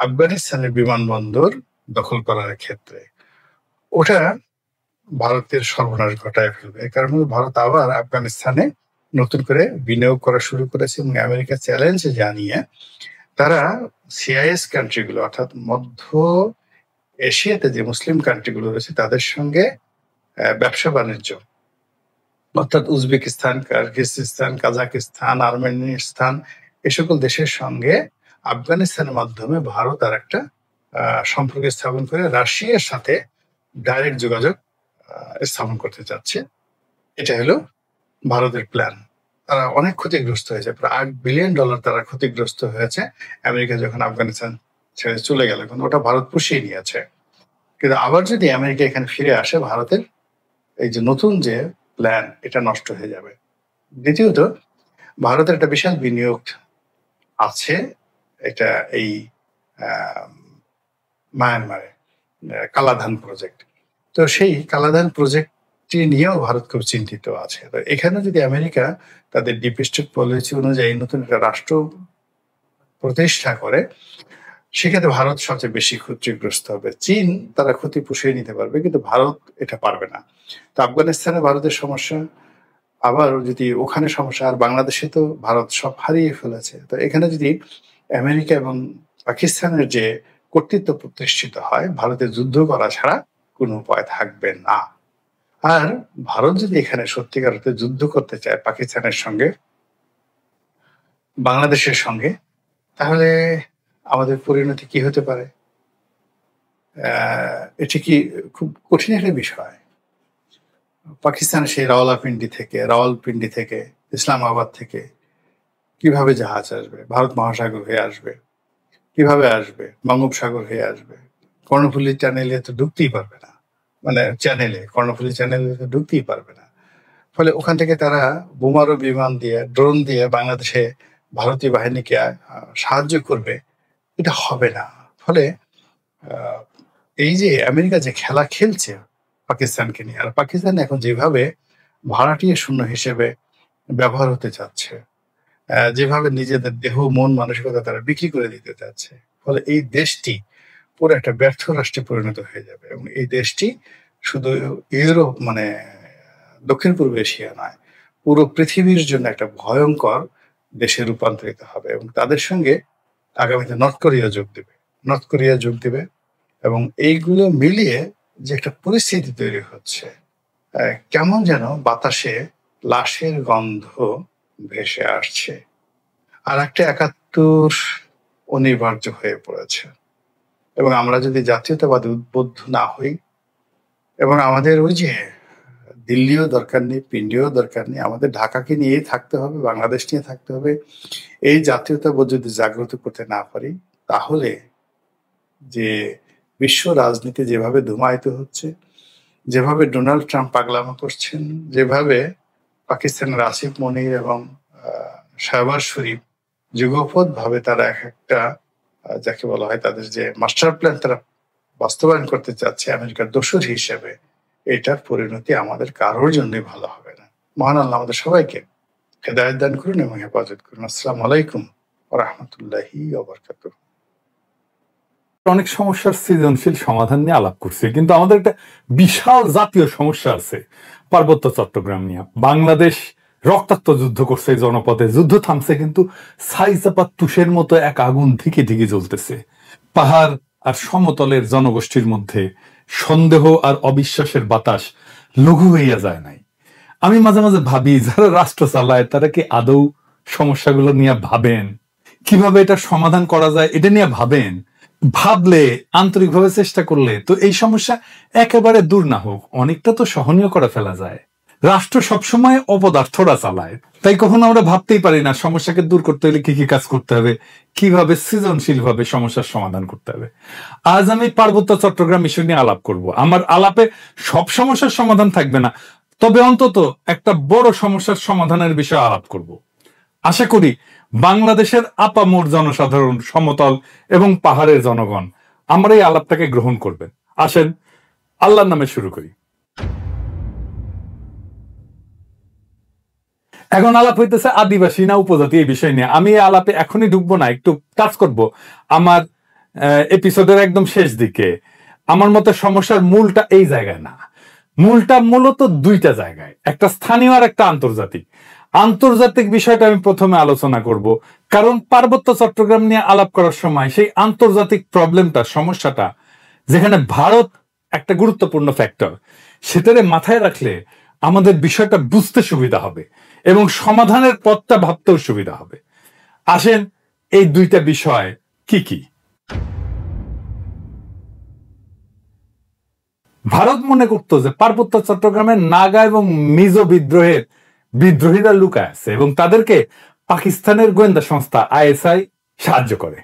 আফগানিস্তানের বিমানবন্দর দখল করার ক্ষেত্রে, ওটা ভারতের সর্বনাশ ঘটায় ফেলবে। কারণ ভারত আবার আফগানিস্তানে নতুন করে বিনিয়োগ করা শুরু করেছে, এবং আমেরিকা চ্যালেঞ্জ জানিয়ে তারা সিআইএস কান্ট্রিগুলো, অর্থাৎ মধ্য এশিয়াতে যে মুসলিম কান্ট্রিগুলো রয়েছে তাদের সঙ্গে ব্যবসা বাণিজ্য, অর্থাৎ উজবেকিস্তান, কিরগিজস্তান, কাজাকিস্তান, আর্মেনিস্তান, এ সকল দেশের সঙ্গে আফগানিস্তানের মাধ্যমে ভারত আর একটা সম্পর্ক স্থাপন করে রাশিয়ার সাথে ডাইরেক্ট যোগাযোগ স্থাপন করতে চাচ্ছে। এটা হলো ভারতের প্ল্যান। তারা অনেক ক্ষতিগ্রস্ত হয়েছে, প্রায় $8 বিলিয়ন তারা ক্ষতিগ্রস্ত হয়েছে আমেরিকা যখন আফগানিস্তান ছেড়ে চলে গেল, কিন্তু ওটা ভারত পুষিয়ে নিয়েছে। কিন্তু আবার যদি আমেরিকা এখানে ফিরে আসে, ভারতের এই যে নতুন যে প্ল্যান, এটা নষ্ট হয়ে যাবে। দ্বিতীয়ত, ভারতের একটা বিশাল বিনিয়োগ আছে, এটা এই মায়ানমারে কালাধান প্রজেক্ট। তো সেই কালাধান প্রজেক্টটি নিয়েও ভারত খুব চিন্তিত আছে। তো এখানে যদি আমেরিকা তাদের ডিপ স্টেট পলিসি অনুযায়ী নতুন একটা রাষ্ট্র প্রতিষ্ঠা করে, সেক্ষেত্রে ভারত সবচেয়ে বেশি ক্ষতিগ্রস্ত হবে। চীন তারা ক্ষতি পুষিয়ে নিতে পারবে, কিন্তু ভারত এটা পারবে না। তো আফগানিস্তানে ভারতের সমস্যা, আবার যদি ওখানে সমস্যা, আর বাংলাদেশে তো ভারত সব হারিয়ে ফেলেছে। তো এখানে যদি আমেরিকা এবং পাকিস্তানের যে কর্তৃত্ব প্রতিষ্ঠিত হয়, ভারতের যুদ্ধ করা ছাড়া কোনো উপায় থাকবে না। আর ভারত যদি এখানে সত্যিকার অর্থে যুদ্ধ করতে চায় পাকিস্তানের সঙ্গে, বাংলাদেশের সঙ্গে, তাহলে আমাদের পরিণতি কি হতে পারে? এটি কি খুব কঠিন একটা বিষয়? পাকিস্তানের সেই রাওয়ালপিন্ডি থেকে ইসলামাবাদ থেকে কিভাবে জাহাজ আসবে? ভারত মহাসাগর হয়ে আসবে, কিভাবে আসবে? বঙ্গোপসাগর হয়ে আসবে। কর্ণফুলী চ্যানেলে তো ঢুকতেই পারবে না, মানে কর্ণফুলী চ্যানেলে তো ঢুকতেই পারবে না। ফলে ওখান থেকে তারা বোমারু বিমান দিয়ে, ড্রোন দিয়ে বাংলাদেশে ভারতীয় বাহিনীকে সাহায্য করবে, এটা হবে না। ফলে এই যে আমেরিকা যে খেলা খেলছে পাকিস্তানকে নিয়ে, আর পাকিস্তান এখন যেভাবে ভাড়াটিয়া শূন্য হিসেবে ব্যবহার হতে চাচ্ছে, যেভাবে নিজেদের দেহ, মন, মানসিকতা তারা বিক্রি করে দিতে চাচ্ছে, ফলে এই দেশটি পুরো একটা ব্যর্থ রাষ্ট্রে পরিণত হয়ে যাবে। এবং এই দেশটি শুধু ইউরোপ, মানে দক্ষিণ পূর্ব এশিয়া নয়, পুরো পৃথিবীর জন্য একটা ভয়ঙ্কর দেশে রূপান্তরিত হবে। এবং তাদের সঙ্গে আগামীতে নর্থ কোরিয়া যোগ দেবে। এবং এইগুলো মিলিয়ে যে একটা পরিস্থিতি তৈরি হচ্ছে, কেমন যেন বাতাসে লাশের গন্ধ ভেসে আসছে। আর একটা ৭১ অনিবার্য হয়ে পড়েছে। এবং আমরা যদি জাতীয়তাবাদী উদ্বুদ্ধ না হই, এবং আমাদের ওই যে দিল্লিও দরকার নেই, পিন্ডিও দরকার নেই, আমাদের ঢাকাকে নিয়েই থাকতে হবে, বাংলাদেশ নিয়ে থাকতে হবে, এই জাতীয়তাবোধ যদি জাগ্রত করতে না পারি, তাহলে যে বিশ্ব রাজনীতি যেভাবে ধুমায়িত হচ্ছে, যেভাবে ডোনাল্ড ট্রাম্প পাগলামো করছেন, যেভাবে পাকিস্তানের আসিফ মনির এবং শাহবাজ শরীফ যুগপৎ ভাবে তারা একটা যাকে বলা হয় তাদের যে মাস্টার প্ল্যান তারা বাস্তবায়ন করতে চাচ্ছে আমেরিকার দোসর হিসেবে, এটার পরিণতি আমাদের কারোর জন্যই ভালো হবে না। মহান আল্লাহ আমাদের সবাইকে হেদায়েত দান করুন এবং হেফাজত করুন। আসসালামু আলাইকুম ওয়া রাহমাতুল্লাহি ওয়া বারাকাতুহু। অনেক সমস্যার সৃজনশীল সমাধান নিয়ে আলাপ করছি, কিন্তু আমাদের একটা বিশাল জাতীয় সমস্যা আছে পার্বত্য চট্টগ্রাম নিয়ে। বাংলাদেশ রক্তাক্ত যুদ্ধ করছে জনপদে, যুদ্ধ থামছে, কিন্তু ছাইচাপা তুষের মতো এক আগুন ধিকে ধিকে জ্বলতেছে। পাহাড় আর সমতলের জনগোষ্ঠীর মধ্যে সন্দেহ আর অবিশ্বাসের বাতাস লঘু হইয়া যায় নাই। আমি মাঝে মাঝে ভাবি, যারা রাষ্ট্র চালায় তারা কি আদৌ সমস্যাগুলো নিয়ে ভাবেন? কিভাবে এটা সমাধান করা যায় এটা নিয়ে ভাবেন, ভাবলে, আন্তরিকভাবে চেষ্টা করলে তো এই সমস্যা একেবারে দূর না হোক অনেকটা তো সহনীয় করে ফেলা যায়। রাষ্ট্র সবসময় অপদার্থরা চালায়, তাই কখনো আমরা ভাবতেই পারি না সমস্যাকে দূর করতে হলে কি কি কাজ করতে হবে, কিভাবে সৃজনশীল ভাবে সমস্যার সমাধান করতে হবে। আজ আমি পার্বত্য চট্টগ্রাম ইস্যু নিয়ে আলাপ করব। আমার আলাপে সব সমস্যার সমাধান থাকবে না, তবে অন্তত একটা বড় সমস্যার সমাধানের বিষয়ে আলাপ করব। আশা করি বাংলাদেশের আপামর জনসাধারণ, সমতল এবং পাহাড়ের জনগণ আমার এই আলাপটাকে গ্রহণ করবেন। আসেন আল্লাহর নামে শুরু করি। এখন আলাপ হইতেছে আদিবাসী না উপজাতি এই বিষয় নিয়ে। আমি এই আলাপে এখনই ঢুকবো না, একটু কাজ করব আমার এপিসোডের একদম শেষ দিকে। আমার মতে সমস্যার মূলটা এই জায়গায় না, মূলটা মূলত দুইটা জায়গায়, একটা স্থানীয় আর একটা আন্তর্জাতিক। আন্তর্জাতিক বিষয়টা আমি প্রথমে আলোচনা করব, কারণ পার্বত্য চট্টগ্রাম নিয়ে আলাপ করার সময় সেই আন্তর্জাতিক প্রবলেমটা, সমস্যাটা, যেখানে ভারত একটা গুরুত্বপূর্ণ ফ্যাক্টর, সেটারে মাথায় রাখলে আমাদের বিষয়টা বুঝতে সুবিধা হবে এবং সমাধানের পথটা ভাবতেও সুবিধা হবে। আসেন এই দুইটা বিষয় কি কি। ভারত মনে করতো যে পার্বত্য চট্টগ্রামের নাগা এবং মিজো বিদ্রোহীরা লুকায় আছে এবং তাদেরকে পাকিস্তানের গোয়েন্দা সংস্থা আইএসআই সাহায্য করে।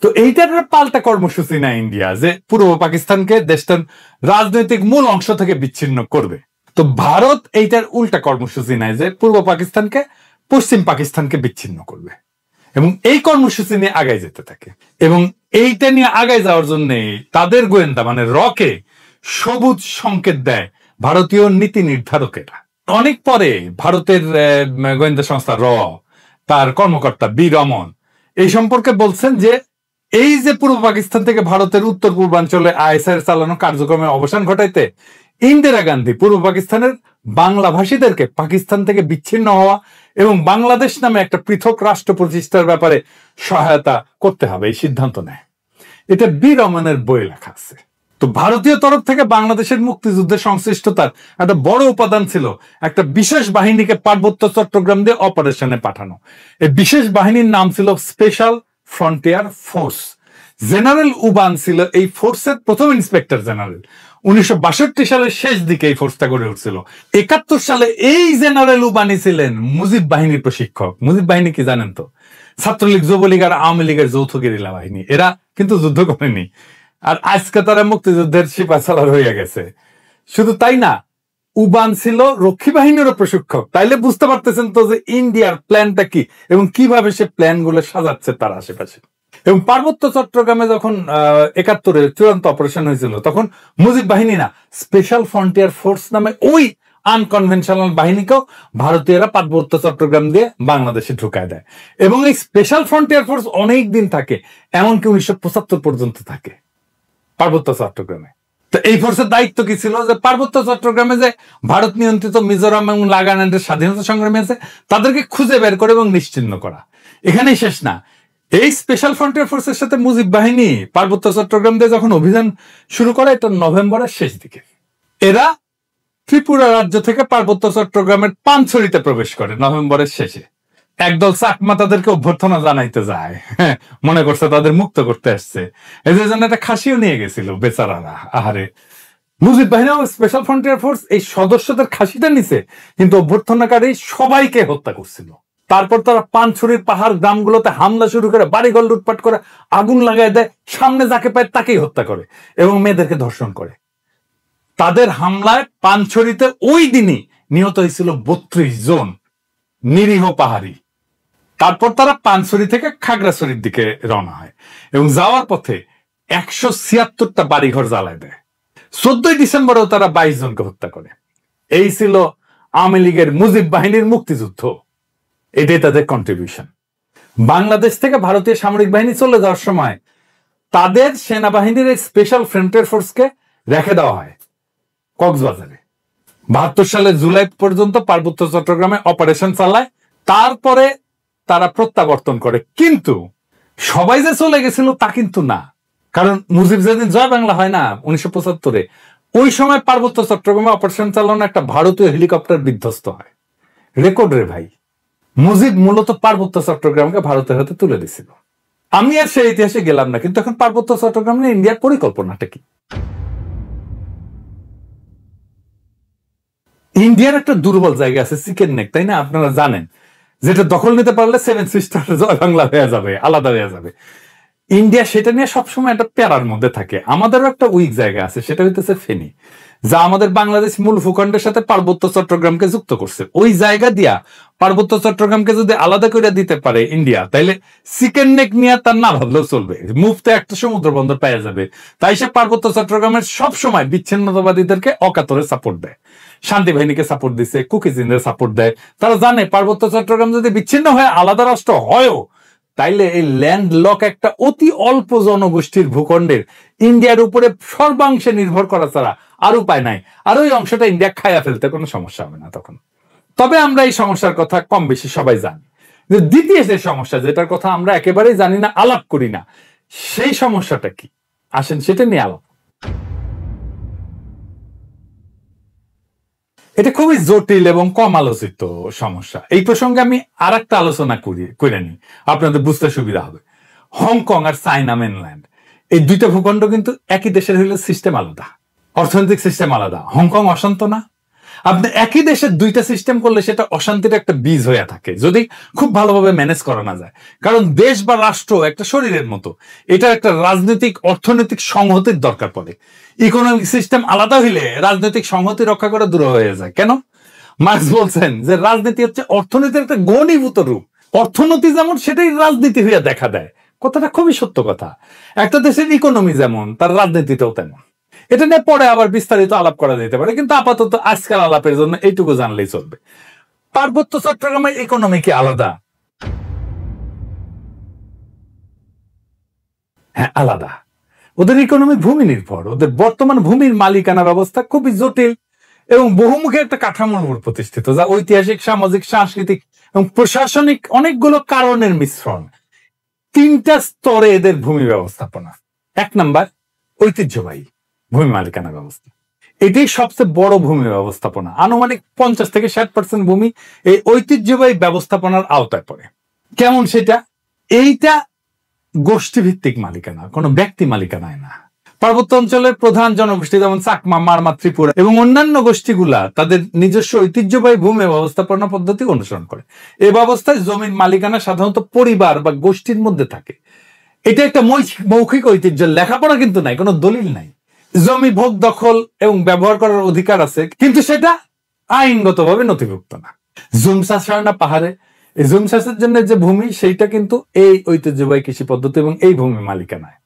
তো এইটার পাল্টা কর্মসূচি না ইন্ডিয়া, যে পূর্ব পাকিস্তানকে দেশটার রাজনৈতিক মূল অংশ থেকে বিচ্ছিন্ন করবে। তো ভারত এইটার উল্টা কর্মসূচি নেয় যে পূর্ব পাকিস্তানকে পশ্চিম পাকিস্তানকে বিচ্ছিন্ন করবে এবং এই কর্মসূচি নিয়ে আগায় যেতে থাকে। এবং এইটা নিয়ে আগায় যাওয়ার জন্য তাদের গোয়েন্দা মানে রকে সবুজ সংকেত দেয় ভারতীয় নীতি নির্ধারকেরা। অনেক পরে ভারতের গোয়েন্দা সংস্থা তার কর্মকর্তা বি রমন এই সম্পর্কে বলছেন যে এই যে পূর্ব পাকিস্তান থেকে ভারতের উত্তর পূর্বাঞ্চলে আইএসআই চালানো কার্যক্রমের অবসান ঘটাইতে ইন্দিরা গান্ধী পূর্ব পাকিস্তানের বাংলা ভাষীদেরকে পাকিস্তান থেকে বিচ্ছিন্ন হওয়া এবং বাংলাদেশ নামে একটা পৃথক রাষ্ট্র প্রতিষ্ঠার ব্যাপারে সহায়তা করতে হবে এই সিদ্ধান্ত নেয়। এটা বি রমনের বই লেখা আছে। তো ভারতীয় তরফ থেকে বাংলাদেশের মুক্তিযুদ্ধের সংশ্লিষ্টতার একটা বড় উপাদান ছিল একটা বিশেষ বাহিনীকে পার্বত্য চট্টগ্রাম দিয়ে অপারেশনে পাঠানো। এই বিশেষ বাহিনীর নাম ছিল special frontier force. General Uban ছিল এই ফোর্সের প্রথম ইন্সপেক্টর জেনারেল। 1962 সালের শেষ দিকে এই ফোর্সটা গড়ে উঠছিল। 71 সালে এই জেনারেল উবানি ছিলেন মুজিব বাহিনীর প্রশিক্ষক। মুজিব বাহিনী কি জানেন তো? ছাত্রলীগ, যুবলীগ আর আওয়ামী লীগের যৌথ গেরিলা বাহিনী। এরা কিন্তু যুদ্ধ করেনি, আর আজকে তারা মুক্তিযুদ্ধের সিপাহসালার হয়ে গেছে। শুধু তাই না, উবান ছিল রক্ষী বাহিনীরও প্রশিক্ষক। তাইলে বুঝতে পারতেছেন তো যে ইন্ডিয়ার প্ল্যানটা কি এবং কিভাবে সে প্ল্যান গুলো সাজাচ্ছে তার আশেপাশে। এবং পার্বত্য চট্টগ্রামে যখন 71-এ চূড়ান্ত অপারেশন হয়েছিল, তখন মুজিব বাহিনী না, স্পেশাল ফ্রন্টিয়ার ফোর্স নামে ওই আনকনভেনশনাল বাহিনীকেও ভারতীয়রা পার্বত্য চট্টগ্রাম দিয়ে বাংলাদেশে ঢুকায় দেয়। এবং এই স্পেশাল ফ্রন্টিয়ার ফোর্স অনেক দিন থাকে, এমনকি 1975 পর্যন্ত থাকে পার্বত্য চট্টগ্রামে। তো এই ফোর্সের দায়িত্ব কি ছিল? যে পার্বত্য চট্টগ্রামে যে ভারত নিয়ন্ত্রিত মিজোরাম এবং নাগাল্যান্ডের স্বাধীনতা সংগ্রামী আছে তাদেরকে খুঁজে বের করে এবং নিশ্চিহ্ন করা। এখানেই শেষ না, এই স্পেশাল ফ্রন্টিয়ার ফোর্সের সাথে মুজিব বাহিনী পার্বত্য চট্টগ্রাম দিয়ে যখন অভিযান শুরু করে, এটা নভেম্বরের শেষ দিকে। এরা ত্রিপুরা রাজ্য থেকে পার্বত্য চট্টগ্রামের পানছড়িতে প্রবেশ করে নভেম্বরের শেষে। একদল চাকমা তাদেরকে অভ্যর্থনা জানাইতে যায়, মনে করছে তাদের মুক্ত করতে আসছে। এদের জন্য একটা খাসিও নিয়ে গেছিল বেচারারা। আহারে, মুজিব বাহিনী ও স্পেশাল ফ্রন্টিয়ার ফোর্স এই সদস্যদের খাসিটা নিছে, কিন্তু অভ্যর্থনাকারী সবাইকে হত্যা করছিল। তারপর তারা পানছড়ির পাহাড় গ্রামগুলোতে হামলা শুরু করে, বাড়িঘর লুটপাট করে, আগুন লাগায় দেয়, সামনে যাকে পায় তাকেই হত্যা করে এবং মেয়েদেরকে ধর্ষণ করে। তাদের হামলায় পানছড়িতে ওই দিনই নিহত হয়েছিল 32 জন নিরীহ পাহাড়ি। তারপর তারা পানছড়ি থেকে খাগড়াছড়ির দিকে রওনা হয় এবং যাওয়ার পথে 176টা বাড়িঘর জ্বালায় দেয়। 14 ডিসেম্বরেও তারা 22 জনকে হত্যা করে। এই ছিল আওয়ামী লীগের মুজিব বাহিনীর মুক্তিযুদ্ধ। এটাই তাদের কন্ট্রিবিউশন। বাংলাদেশ থেকে ভারতীয় সামরিক বাহিনী চলে যাওয়ার সময় তাদের সেনাবাহিনীর এই স্পেশাল ফ্রন্টিয়ার ফোর্সকে রেখে দেওয়া হয় কক্সবাজারে। 72 সালের জুলাই পর্যন্ত পার্বত্য চট্টগ্রামে অপারেশন চালায়, তারপরে তারা প্রত্যাবর্তন করে। কিন্তু সবাই যে চলে গেছিল তা কিন্তু না, কারণ মুজিব যেদিন জয় বাংলা হয় না 1975-এ, ওই সময় পার্বত্য চট্টগ্রামে অপারেশন চালানো একটা ভারতীয় হেলিকপ্টার বিধ্বস্ত হয়। রেকর্ড রে ভাই, মুজিব মূলত পার্বত্য চট্টগ্রামকে ভারতের হাতে তুলে দিছিল। আমি আর সেই ইতিহাসে গেলাম না, কিন্তু এখন পার্বত্য চট্টগ্রাম নিয়ে ইন্ডিয়ার পরিকল্পনাটা কি? ইন্ডিয়ার একটা দুর্বল জায়গা আছে চিকেন নেক, তাই না? আপনারা জানেন, যেটা দখল নিতে পারলে সেভেন সিস্টার জয় বাংলা হয়ে যাবে, আলাদা হয়ে যাবে। ইন্ডিয়া সেটা নিয়ে সবসময় একটা প্যারার মধ্যে থাকে। আমাদেরও একটা উইক জায়গা আছে, সেটা হইতেছে ফেনী, যা আমাদের বাংলাদেশ মূল ভূখণ্ডের সাথে পার্বত্য চট্টগ্রামকে যুক্ত করছে। ওই জায়গা দিয়া পার্বত্য চট্টগ্রামকে যদি আলাদা করে দিতে পারে ইন্ডিয়া, তাইলে চিকেন নেক নিয়ে তার না ভাবলেও চলবে, মুফতে একটা সমুদ্র বন্দর পাওয়া যাবে। তাই সে পার্বত্য চট্টগ্রামের সবসময় বিচ্ছিন্নতাবাদীদেরকে অকাতরে সাপোর্ট দেয়, শান্তি বাহিনীকে সাপোর্ট দিচ্ছে, কুকিজিনদের সাপোর্ট দেয়। তারা জানে পার্বত্য চট্টগ্রাম যদি বিচ্ছিন্ন হয়ে আলাদা রাষ্ট্র হয়ও, তাইলে এই ল্যান্ড লক একটা অতি অল্প জনগোষ্ঠীর ভূখণ্ডের ইন্ডিয়ার উপরে সর্বাংশে নির্ভর করা ছাড়া আর উপায় নাই। আর ওই অংশটা ইন্ডিয়া খাইয়া ফেলতে কোনো সমস্যা হবে না তখন। তবে আমরা এই সমস্যার কথা কম বেশি সবাই জানি, যে দ্বিতীয় যে সমস্যা, যেটার কথা আমরা একেবারেই জানি না, আলাপ করি না, সেই সমস্যাটা কি? আসেন সেটা নিয়ে আলাপ। এটা খুবই জটিল এবং কম আলোচিত সমস্যা। এই প্রসঙ্গে আমি আর একটা আলোচনা করে নিই, আপনাদের বুঝতে সুবিধা হবে। হংকং আর চায়না মেনল্যান্ড, এই দুইটা ভূখণ্ড কিন্তু একই দেশের হইলে সিস্টেম আলাদা, অর্থনৈতিক সিস্টেম আলাদা। হংকং অশান্ত না? আপনি একই দেশের দুইটা সিস্টেম করলে সেটা অশান্তির একটা বীজ হয়ে থাকে, যদি খুব ভালোভাবে ম্যানেজ করা না যায়। কারণ দেশ বা রাষ্ট্র একটা শরীরের মতো, এটা একটা রাজনৈতিক অর্থনৈতিক সংহতির দরকার পড়ে। ইকোনমিক সিস্টেম আলাদা হইলে রাজনৈতিক সংহতি রক্ষা করা দূর হয়ে যায়। কেন? মার্কস বলছেন যে রাজনীতি হচ্ছে অর্থনীতির একটা ঘনীভূত রূপ। অর্থনীতি যেমন, সেটাই রাজনীতি হইয়া দেখা দেয়। কথাটা খুবই সত্য কথা। একটা দেশের ইকোনমি যেমন, তার রাজনীতিটাও তেমন। এটা নিয়ে পরে আবার বিস্তারিত আলাপ করা যেতে পারে, কিন্তু আপাতত আজকাল আলাপের জন্য এইটুকু জানলেই চলবে। পার্বত্য চট্টগ্রামের ইকোনমি কি আলাদা? হ্যাঁ, আলাদা। ওদের ইকোনমি ভূমি নির্ভর। ওদের বর্তমান ভূমির মালিকানা ব্যবস্থা খুবই জটিল এবং বহুমুখী একটা কাঠামোর উপর প্রতিষ্ঠিত, যা ঐতিহাসিক, সামাজিক, সাংস্কৃতিক এবং প্রশাসনিক অনেকগুলো কারণের মিশ্রণ। তিনটা স্তরে এদের ভূমি ব্যবস্থাপনা। এক নাম্বার, ঐতিহ্যবাহী ভূমি মালিকানা ব্যবস্থা। এটাই সবচেয়ে বড় ভূমি ব্যবস্থাপনা। আনুমানিক 50 থেকে 60% ভূমি এই ঐতিহ্যবাহী ব্যবস্থাপনার আওতায় পড়ে। কেমন সেটা? এইটা গোষ্ঠীভিত্তিক মালিকানা, কোনো ব্যক্তি মালিকানায় না। পার্বত্য অঞ্চলের প্রধান জনগোষ্ঠী যেমন চাকমা, মারমা, ত্রিপুরা এবং অন্যান্য গোষ্ঠীগুলা তাদের নিজস্ব ঐতিহ্যবাহী ভূমি ব্যবস্থাপনা পদ্ধতি অনুসরণ করে। এই ব্যবস্থায় জমির মালিকানা সাধারণত পরিবার বা গোষ্ঠীর মধ্যে থাকে। এটা একটা মৌখিক ঐতিহ্য, লেখাপড়া কিন্তু নাই, কোনো দলিল নাই। জমি ভোগ, দখল এবং ব্যবহার করার অধিকার আছে, কিন্তু সেটা আইনগতভাবে নথিভুক্ত না। জুম চাষ হয় না পাহাড়ে, এই জুম চাষের জন্য যে ভূমি, সেইটা কিন্তু এই ঐতিহ্যবাহী কৃষি পদ্ধতি এবং এই ভূমি মালিকানায়।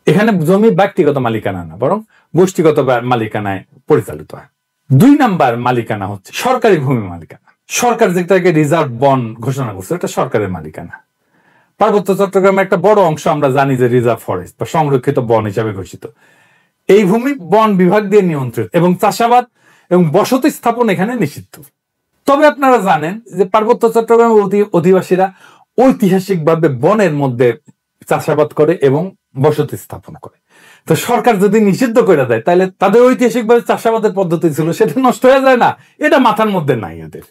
এখানে জমি ব্যক্তিগত মালিকানা না, বরং গোষ্ঠীগত মালিকানায় পরিচালিত হয়। 2 নাম্বার মালিকানা হচ্ছে সরকারি ভূমি মালিকানা। সরকার যেটাকে রিজার্ভ বন ঘোষণা করছে, এটা সরকারের মালিকানা। পার্বত্য চট্টগ্রামের একটা বড় অংশ আমরা জানি যে রিজার্ভ ফরেস্ট বা সংরক্ষিত বন হিসাবে ঘোষিত। এই ভূমি বন বিভাগ দিয়ে নিয়ন্ত্রিত এবং চাষাবাদ এবং বসতি স্থাপন এখানে নিষিদ্ধ। তবে আপনারা জানেন যে পার্বত্য চট্টগ্রামের অধিবাসীরা ঐতিহাসিকভাবে বনের মধ্যে চাষাবাদ করে এবং বসতি স্থাপন করে। তো সরকার যদি নিষিদ্ধ করে দেয়, তাহলে তাদের ঐতিহাসিকভাবে চাষাবাদের পদ্ধতি ছিল, সেটা নষ্ট হয়ে যায় না? এটা মাথার মধ্যে নাই এদের।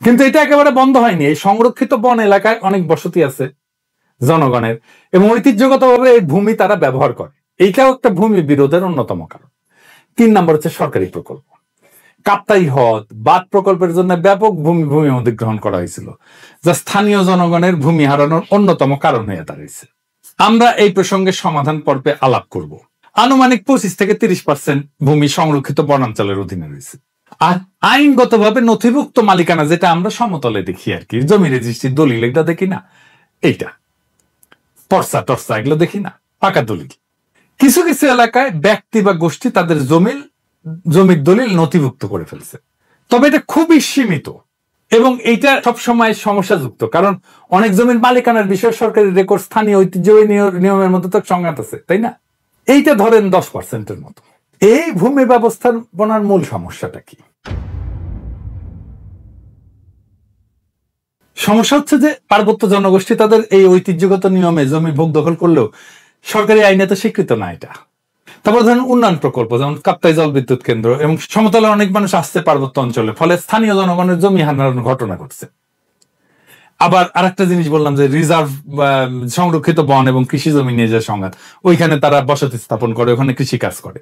কিন্তু এটা একেবারে বন্ধ হয়নি। এই সংরক্ষিত বন এলাকায় অনেক বসতি আছে জনগণের এবং ঐতিহ্যগতভাবে এই ভূমি তারা ব্যবহার করে। এইটাও একটা ভূমি বিরোধের অন্যতম কারণ। 3 নম্বর হচ্ছে সরকারি প্রকল্প। কাপ্তাই হ্রদ বাঁধ প্রকল্পের জন্য ব্যাপক ভূমি অধিগ্রহণ করা হয়েছিল, যা স্থানীয় জনগণের ভূমি হারানোর অন্যতম কারণ হয়ে দাঁড়িয়েছে। আমরা এই প্রসঙ্গে সমাধান পর্বে আলাপ করব। আনুমানিক 25 থেকে 30% ভূমি সংরক্ষিত বনাঞ্চলের অধীনে রয়েছে। আর আইনগতভাবে নথিভুক্ত মালিকানা, যেটা আমরা সমতলে দেখি আর কি, জমি রেজিস্ট্রি, দলিল, এটা দেখি না, এইটা পর্সা টর্সা এগুলো দেখি না, পাকা দলিল। কিছু কিছু এলাকায় ব্যক্তি বা গোষ্ঠী তাদের জমির দলিল নথিভুক্ত করে ফেলছে, তবে এটা খুবই সীমিত এবং এইটা সবসময় সমস্যাযুক্ত, কারণ অনেক জমির মালিকানার বিষয়ে সরকারি রেকর্ড, স্থানীয় ঐতিহ্যবাহী নিয়মের মধ্যে তো সংঘাত আছে, তাই না? এইটা ধরেন 10%-এর মতো। এই ভূমি ব্যবস্থাপনার মূল সমস্যাটা কি? সমস্যা হচ্ছে যে পার্বত্য জনগোষ্ঠী তাদের এই ঐতিহ্যগত নিয়মে জমি ভোগ দখল করলেও সরকারি আইনে তো স্বীকৃত না এটা। তারপর ধরেন উন্নয়ন প্রকল্প, যেমন কাপ্তাই জল বিদ্যুৎ কেন্দ্র এবং সমতলে অনেক মানুষ আসছে পার্বত্য অঞ্চলে, ফলে স্থানীয় জনগণের জমি হারানোর ঘটনা ঘটছে। আবার আরেকটা জিনিস বললাম যে রিজার্ভ সংরক্ষিত বন এবং কৃষি জমি নিয়ে যে সংঘাত, ওইখানে তারা বসতি স্থাপন করে, ওখানে কৃষি কাজ করে।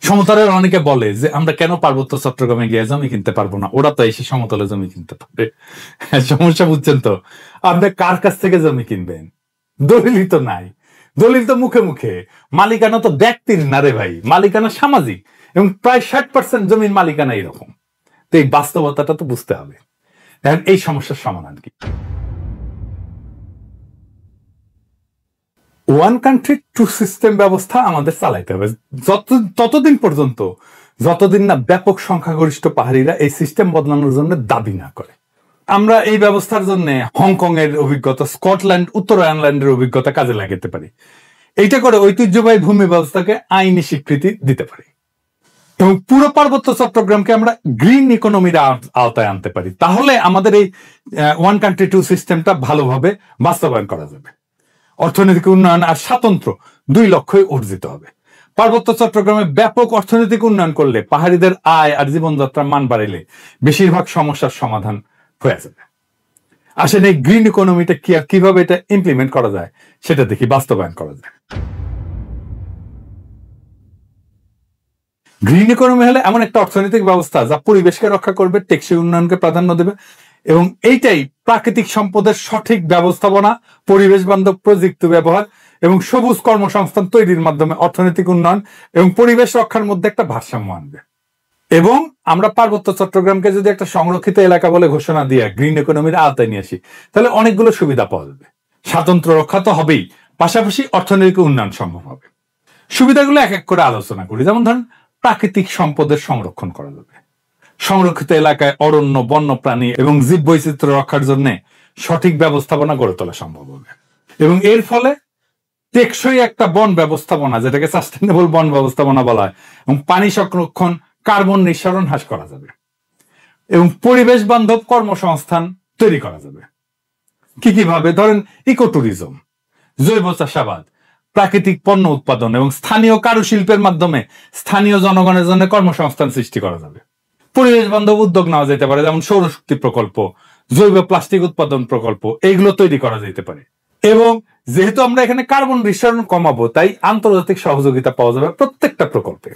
সমতলের অনেকে বলে যে আমরা কেন পার্বত্য চট্টগ্রামে গিয়ে জমি কিনতে পারবো না, ওরা তো এসে সমতলে জমি কিনতে পারে। সমস্যা বুঝছেন তো? আপনি কার কাছ থেকে জমি কিনবেন? দলিলই তো নাই, দলিল তো মুখে মুখে। মালিকানা তো ব্যক্তির না রে ভাই, মালিকানা সামাজিক, এবং প্রায় 60% জমির মালিকানা এরকম। তো এই বাস্তবতাটা তো বুঝতে হবে। এখন এই সমস্যার সমাধান কি? ওয়ান কান্ট্রি টু সিস্টেম ব্যবস্থা আমাদের চালাইতে হবে ততদিন পর্যন্ত যতদিন না ব্যাপক সংখ্যাগরিষ্ঠ পাহাড়িরা এই সিস্টেম বদলানোর জন্য দাবি না করে। আমরা এই ব্যবস্থার জন্য হংকং এর অভিজ্ঞতা, স্কটল্যান্ড, উত্তর আয়ারল্যান্ডের অভিজ্ঞতা কাজে লাগাতে পারি। এইটা করে ঐতিহ্যবাহী ভূমি ব্যবস্থাকে আইনি স্বীকৃতি দিতে পারি এবং পুরো পার্বত্য চট্টগ্রামকে আমরা গ্রিন ইকোনমির আওতায় আনতে পারি। তাহলে আমাদের এই ওয়ান কান্ট্রি টু সিস্টেমটা ভালোভাবে বাস্তবায়ন করা যাবে। অর্থনৈতিক উন্নয়ন আর স্বাতন্ত্র্য 2 লক্ষ্যই অর্জিত হবে। পার্বত্য চট্টগ্রামে ব্যাপক অর্থনৈতিক উন্নয়ন করলে, পাহাড়িদের আয় আর জীবনযাত্রার মান বাড়াইলে বেশিরভাগ সমস্যার সমাধান হয়ে যাবে। আসলে এই গ্রিন ইকোনমিটা কিভাবে এটা ইমপ্লিমেন্ট করা যায় সেটা দেখি, বাস্তবায়ন করা যায়। গ্রিন ইকোনমি হলে এমন একটা অর্থনৈতিক ব্যবস্থা যা পরিবেশকে রক্ষা করবে, টেকসই উন্নয়নকে প্রাধান্য দেবে এবং এইটাই প্রাকৃতিক সম্পদের সঠিক ব্যবস্থাপনা, পরিবেশ বান্ধব প্রযুক্তি ব্যবহার এবং সবুজ কর্মসংস্থান তৈরির মাধ্যমে অর্থনৈতিক উন্নয়ন এবং পরিবেশ রক্ষার মধ্যে একটা ভারসাম্য আনবে। এবং আমরা পার্বত্য চট্টগ্রামকে যদি একটা সংরক্ষিত এলাকা বলে ঘোষণা দিয়ে গ্রিন ইকোনমির আওতায় নিয়ে আসি, তাহলে অনেকগুলো সুবিধা পাওয়া যাবে। স্বাতন্ত্র্য রক্ষা তো হবেই, পাশাপাশি অর্থনৈতিক উন্নয়ন সম্ভব হবে। সুবিধাগুলো এক এক করে আলোচনা করি। যেমন ধরেন, প্রাকৃতিক সম্পদের সংরক্ষণ করা যাবে। সংরক্ষিত এলাকায় অরণ্য, বন্যপ্রাণী এবং জীব বৈচিত্র্য রক্ষার জন্য সঠিক ব্যবস্থাপনা গড়ে তোলা সম্ভব হবে এবং এর ফলে টেকসই একটা বন ব্যবস্থাপনা, যেটাকে সাস্টেনেবল বন ব্যবস্থাপনা বলা হয়, এবং পানি সংরক্ষণ, কার্বন নিঃসরণ হ্রাস করা যাবে এবং পরিবেশ বান্ধব কর্মসংস্থান তৈরি করা যাবে। কিভাবে? ধরেন, ইকো ট্যুরিজম, জৈব চাষাবাদ, প্রাকৃতিক পণ্য উৎপাদন এবং স্থানীয় কারুশিল্পের মাধ্যমে স্থানীয় জনগণের জন্য কর্মসংস্থান সৃষ্টি করা যাবে। পরিবেশ বান্ধব উদ্যোগ নেওয়া যেতে পারে, যেমন সৌরশক্তি প্রকল্প, জৈব প্লাস্টিক উৎপাদন প্রকল্প, এইগুলো তৈরি করা যেতে পারে। এবং যেহেতু আমরা এখানে কার্বন নিঃসরণ কমাবো, তাই আন্তর্জাতিক সহযোগিতা পাওয়া যাবে প্রত্যেকটা প্রকল্পে।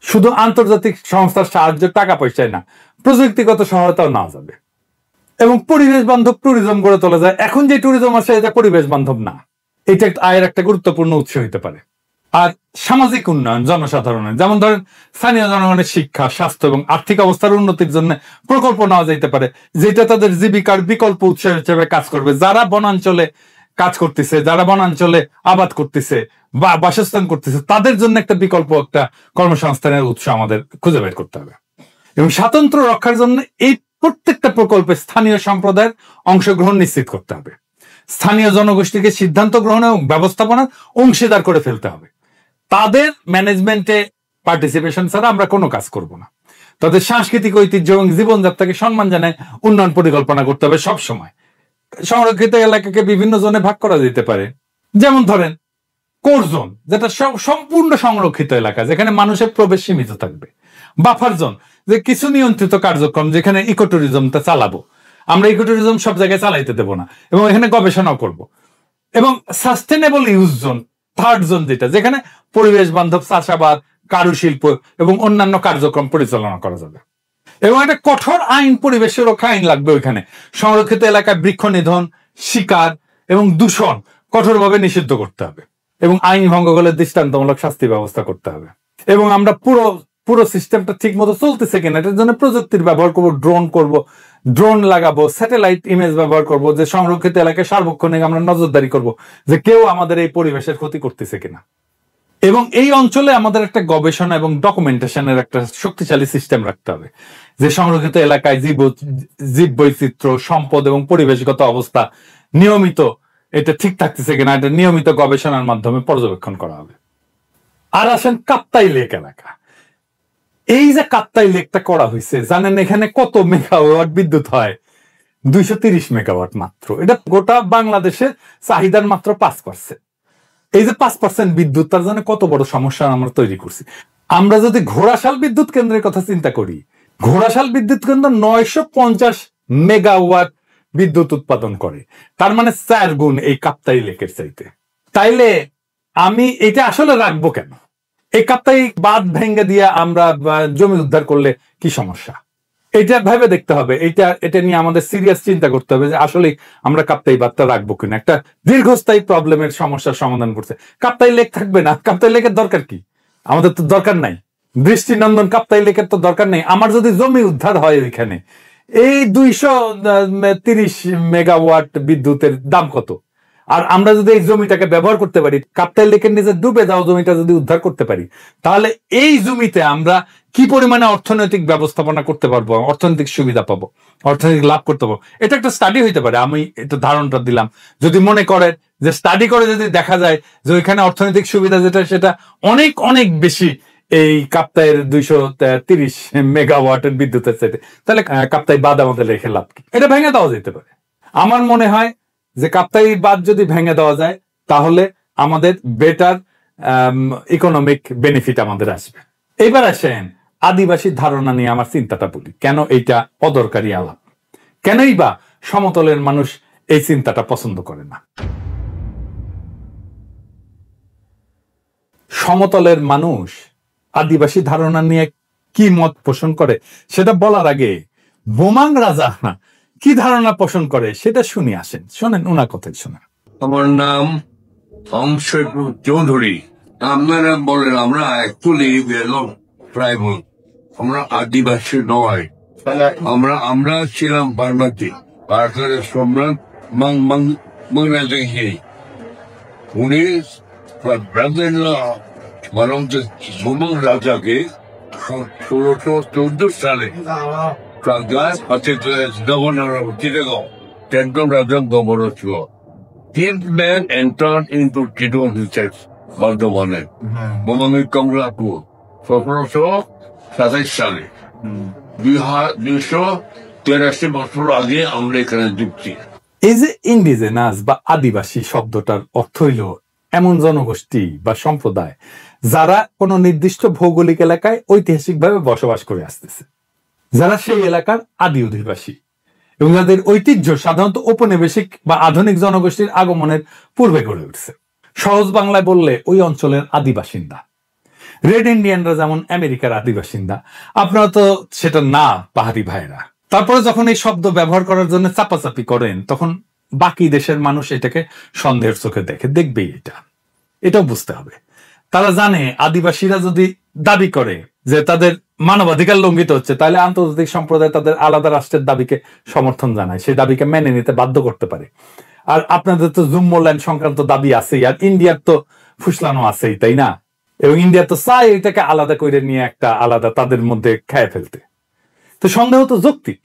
শুধু আন্তর্জাতিক সংস্থার সাহায্য, টাকা পয়সায় না, প্রযুক্তিগত সহায়তাও নেওয়া যাবে এবং পরিবেশ বান্ধব ট্যুরিজম গড়ে তোলা যায়। এখন যে ট্যুরিজম আছে এটা পরিবেশ বান্ধব না, এটা আয়ের একটা গুরুত্বপূর্ণ উৎস হতে পারে। আর সামাজিক উন্নয়ন, জনসাধারণের, যেমন ধরেন স্থানীয় জনগণের শিক্ষা, স্বাস্থ্য এবং আর্থিক অবস্থার উন্নতির জন্য প্রকল্প নেওয়া যেতে পারে, যেটা তাদের জীবিকার বিকল্প উৎস হিসেবে কাজ করবে। যারা বনাঞ্চলে কাজ করতেছে, যারা বনাঞ্চলে আবাদ করতেছে বা বাসস্থান করতেছে, তাদের জন্য একটা বিকল্প, একটা কর্মসংস্থানের উৎস আমাদের খুঁজে বের করতে হবে। এবং স্বাতন্ত্র্য রক্ষার জন্য এই প্রত্যেকটা প্রকল্পে স্থানীয় সম্প্রদায়ের অংশগ্রহণ নিশ্চিত করতে হবে। স্থানীয় জনগোষ্ঠীকে সিদ্ধান্ত গ্রহণ এবং ব্যবস্থাপনার অংশীদার করে ফেলতে হবে। তাদের ম্যানেজমেন্টে পার্টিসিপেশন ছাড়া আমরা কোনো কাজ করব না। তাদের সাংস্কৃতিক ঐতিহ্য এবং জীবনযাত্রাকে সম্মান জানায় উন্নয়ন পরিকল্পনা করতে হবে সব সময়। সংরক্ষিত এলাকাকে বিভিন্ন জোনে ভাগ করা যেতে পারে। যেমন ধরেন, কোর জোন, যেটা সম্পূর্ণ সংরক্ষিত এলাকা, যেখানে মানুষের প্রবেশ সীমিত থাকবে। বাফার জোন, যে কিছু নিয়ন্ত্রিত কার্যক্রম, যেখানে ইকো ট্যুরিজমটা চালাবো। আমরা ইকো ট্যুরিজম সব জায়গায় চালাইতে দেবো না এবং এখানে গবেষণাও করব। এবং sustainable use zone, third zone, যেটা যেখানে পরিবেশ বান্ধব চাষাবাদ, কারুশিল্প এবং অন্যান্য কার্যক্রম পরিচালনা করা যাবে। এবং একটা কঠোর আইন, পরিবেশ সুরক্ষা আইন লাগবে ওইখানে। সংরক্ষিত এলাকায় বৃক্ষ নিধন, শিকার এবং দূষণ কঠোরভাবে নিষিদ্ধ করতে হবে এবং আইন ভঙ্গ করলে দৃষ্টান্তমূলক শাস্তি ব্যবস্থা করতে হবে। এবং আমরা পুরো সিস্টেমটা ঠিক মতো চলতেছে কিনা এটার জন্য প্রযুক্তির ব্যবহার করব, ড্রোন লাগাবো, স্যাটেলাইট ইমেজ ব্যবহার করব, যে সংরক্ষিত এলাকায় সার্বক্ষণিক আমরা নজরদারি করব যে কেউ আমাদের এই পরিবেশের ক্ষতি করতেছে কিনা। এবং এই অঞ্চলে আমাদের একটা গবেষণা এবং ডকুমেন্টেশনের একটা শক্তিশালী সিস্টেম রাখতে হবে, যে সংরক্ষিত এলাকায় জীব বৈচিত্র্য, সম্পদ এবং পরিবেশগত অবস্থা নিয়মিত এটা ঠিক থাকতেছে কিনা, এটা নিয়মিত গবেষণার মাধ্যমে পর্যবেক্ষণ করা হবে। আর আসেন কাপ্তাই লেক এলাকা। এই যে কাপ্তাই লেকটা করা হয়েছে, জানেন এখানে কত মেগাওয়াট বিদ্যুৎ হয়? 230 মেগাওয়াট মাত্র। এটা গোটা বাংলাদেশের চাহিদার মাত্র 5%। এই যে 5% বিদ্যুৎ, তার জন্য কত বড় সমস্যা আমরা তৈরি করছি। আমরা যদি ঘোড়াশাল বিদ্যুৎ কেন্দ্রের কথা চিন্তা করি, ঘোড়াশাল বিদ্যুৎ কেন্দ্র 950 মেগাওয়াট বিদ্যুৎ উৎপাদন করে, তার মানে 4 গুণ এই কাপ্তাই লেকের চাইতে। তাইলে আমি এটা আসলে রাখবো কেন? এই কাপ্তাই বাঁধ ভেঙে দিয়ে আমরা জমি উদ্ধার করলে কি সমস্যা? এটা ভেবে দেখতে হবে। এটা নিয়ে আমাদের সিরিয়াস চিন্তা করতে হবে যে আসলে আমরা কাপ্তাই বাঁধটা রাখবো কিনা। একটা দীর্ঘস্থায়ী প্রবলেমের সমস্যার সমাধান করছে। কাপ্তাই লেক থাকবে না, কাপ্তাই লেকের দরকার কি? আমাদের তো দরকার নাই। দৃষ্টিনন্দন কাপ্তাই লেকের তো দরকার নেই। আমার যদি জমি উদ্ধার হয় ওইখানে, এই 230 মেগাওয়াট বিদ্যুতের দাম কত? আর আমরা যদি এই জমিটাকে ব্যবহার করতে পারি, কাপ্তাই লেকের নিচে ডুবে যাওয়া জমিটা যদি উদ্ধার করতে পারি, তাহলে এই জমিতে আমরা কি পরিমাণে অর্থনৈতিক ব্যবস্থাপনা করতে পারবো, অর্থনৈতিক সুবিধা পাবো, অর্থনৈতিক লাভ করতে পারবো। এটা একটা স্টাডি হইতে পারে। আমি একটু ধারণাটা দিলাম। যদি মনে করেন যে স্টাডি করে যদি দেখা যায় যে ওইখানে অর্থনৈতিক সুবিধা যেটা সেটা অনেক অনেক বেশি এই কাপ্তাইয়ের 230 মেগাওয়াটের বিদ্যুতের চাইতে, তাহলে কাপ্তাই বাঁধ আমাদের রেখে লাভ কি? এটা ভেঙে দেওয়া যেতে পারে। আমার মনে হয় যে কাপ্তাই বাঁধ যদি ভেঙে দেওয়া যায় তাহলে আমাদের বেটার ইকোনমিক বেনিফিট আমাদের আসবে। এবার আসেন আদিবাসী ধারণা নিয়ে আমার চিন্তাটা বলি। কেন এইটা অদরকারি আলাপ? কেনই বা সমতলের মানুষ এই চিন্তাটা পছন্দ করে না? সমতলের মানুষ আদিবাসী ধারণা নিয়ে কি মত পোষণ করে সেটা বলার আগে বোমাং রাজা কি ধারণা পোষণ করে সেটা শুনি আসেন। শোনেন, ওনার কথাই শোনেন। আমার নাম অংশের চৌধুরী। আপনারা বলেন আমরা অ্যাকচুয়ালি ট্রাইবাল, আমরা আদিবাসী নয়। আমরা ছিলাম বার্মাতি, ভারতের সম্রাট বাংলাদেশি। উনি ব্রাদার বোমাং রাজাকে 1614 সালে গভর্নর অফ চিটাগং, 10th রাজা গভর্নর ছিল। 10th man entered into Chittagong himself, বর্ধমানে বোমাঙ্গের কমলাপুর 1727 সালে। 283 বছর আগে আমরা এখানে যুক্তি। এই যে ইন্ডিজেনাস বা আদিবাসী শব্দটার অর্থ হইল এমন জনগোষ্ঠী বা সম্প্রদায় যারা কোনো নির্দিষ্ট ভৌগোলিক এলাকায় ঐতিহাসিকভাবে বসবাস করে আসতেছে, যারা সেই এলাকার আদি অধিবাসী এবং যাদের ঐতিহ্য সাধারণত ঔপনিবেশিক বা আধুনিক জনগোষ্ঠীর আগমনের পূর্বে গড়ে উঠছে। সহজ বাংলায় বললে ওই অঞ্চলের আদিবাসিন্দা। রেড ইন্ডিয়ানরা যেমন আমেরিকার আদিবাসিন্দা, আপনারা তো সেটা না পাহাড়ি ভাইরা। তারপরে যখন এই শব্দ ব্যবহার করার জন্য চাপাচাপি করেন তখন বাকি দেশের মানুষ এটাকে সন্দেহের চোখে দেখবেই। এটাও বুঝতে হবে। তারা জানে আদিবাসীরা যদি দাবি করে যে তাদের মানবাধিকার লঙ্ঘিত হচ্ছে, তাহলে আন্তর্জাতিক সম্প্রদায় তাদের আলাদা রাষ্ট্রের দাবিকে সমর্থন জানায়, সেই দাবিকে মেনে নিতে বাধ্য করতে পারে। আর আপনাদের তো জুম্মল্যান্ড সংক্রান্ত দাবি আছেই, আর ইন্ডিয়ার তো ফুসলানো আছেই, তাই না? এবং ইন্ডিয়া তো চায় এটাকে আলাদা করে নিয়ে একটা আলাদা তাদের মধ্যে খেয়ে ফেলতে। তো সন্দেহ তো যৌক্তিক।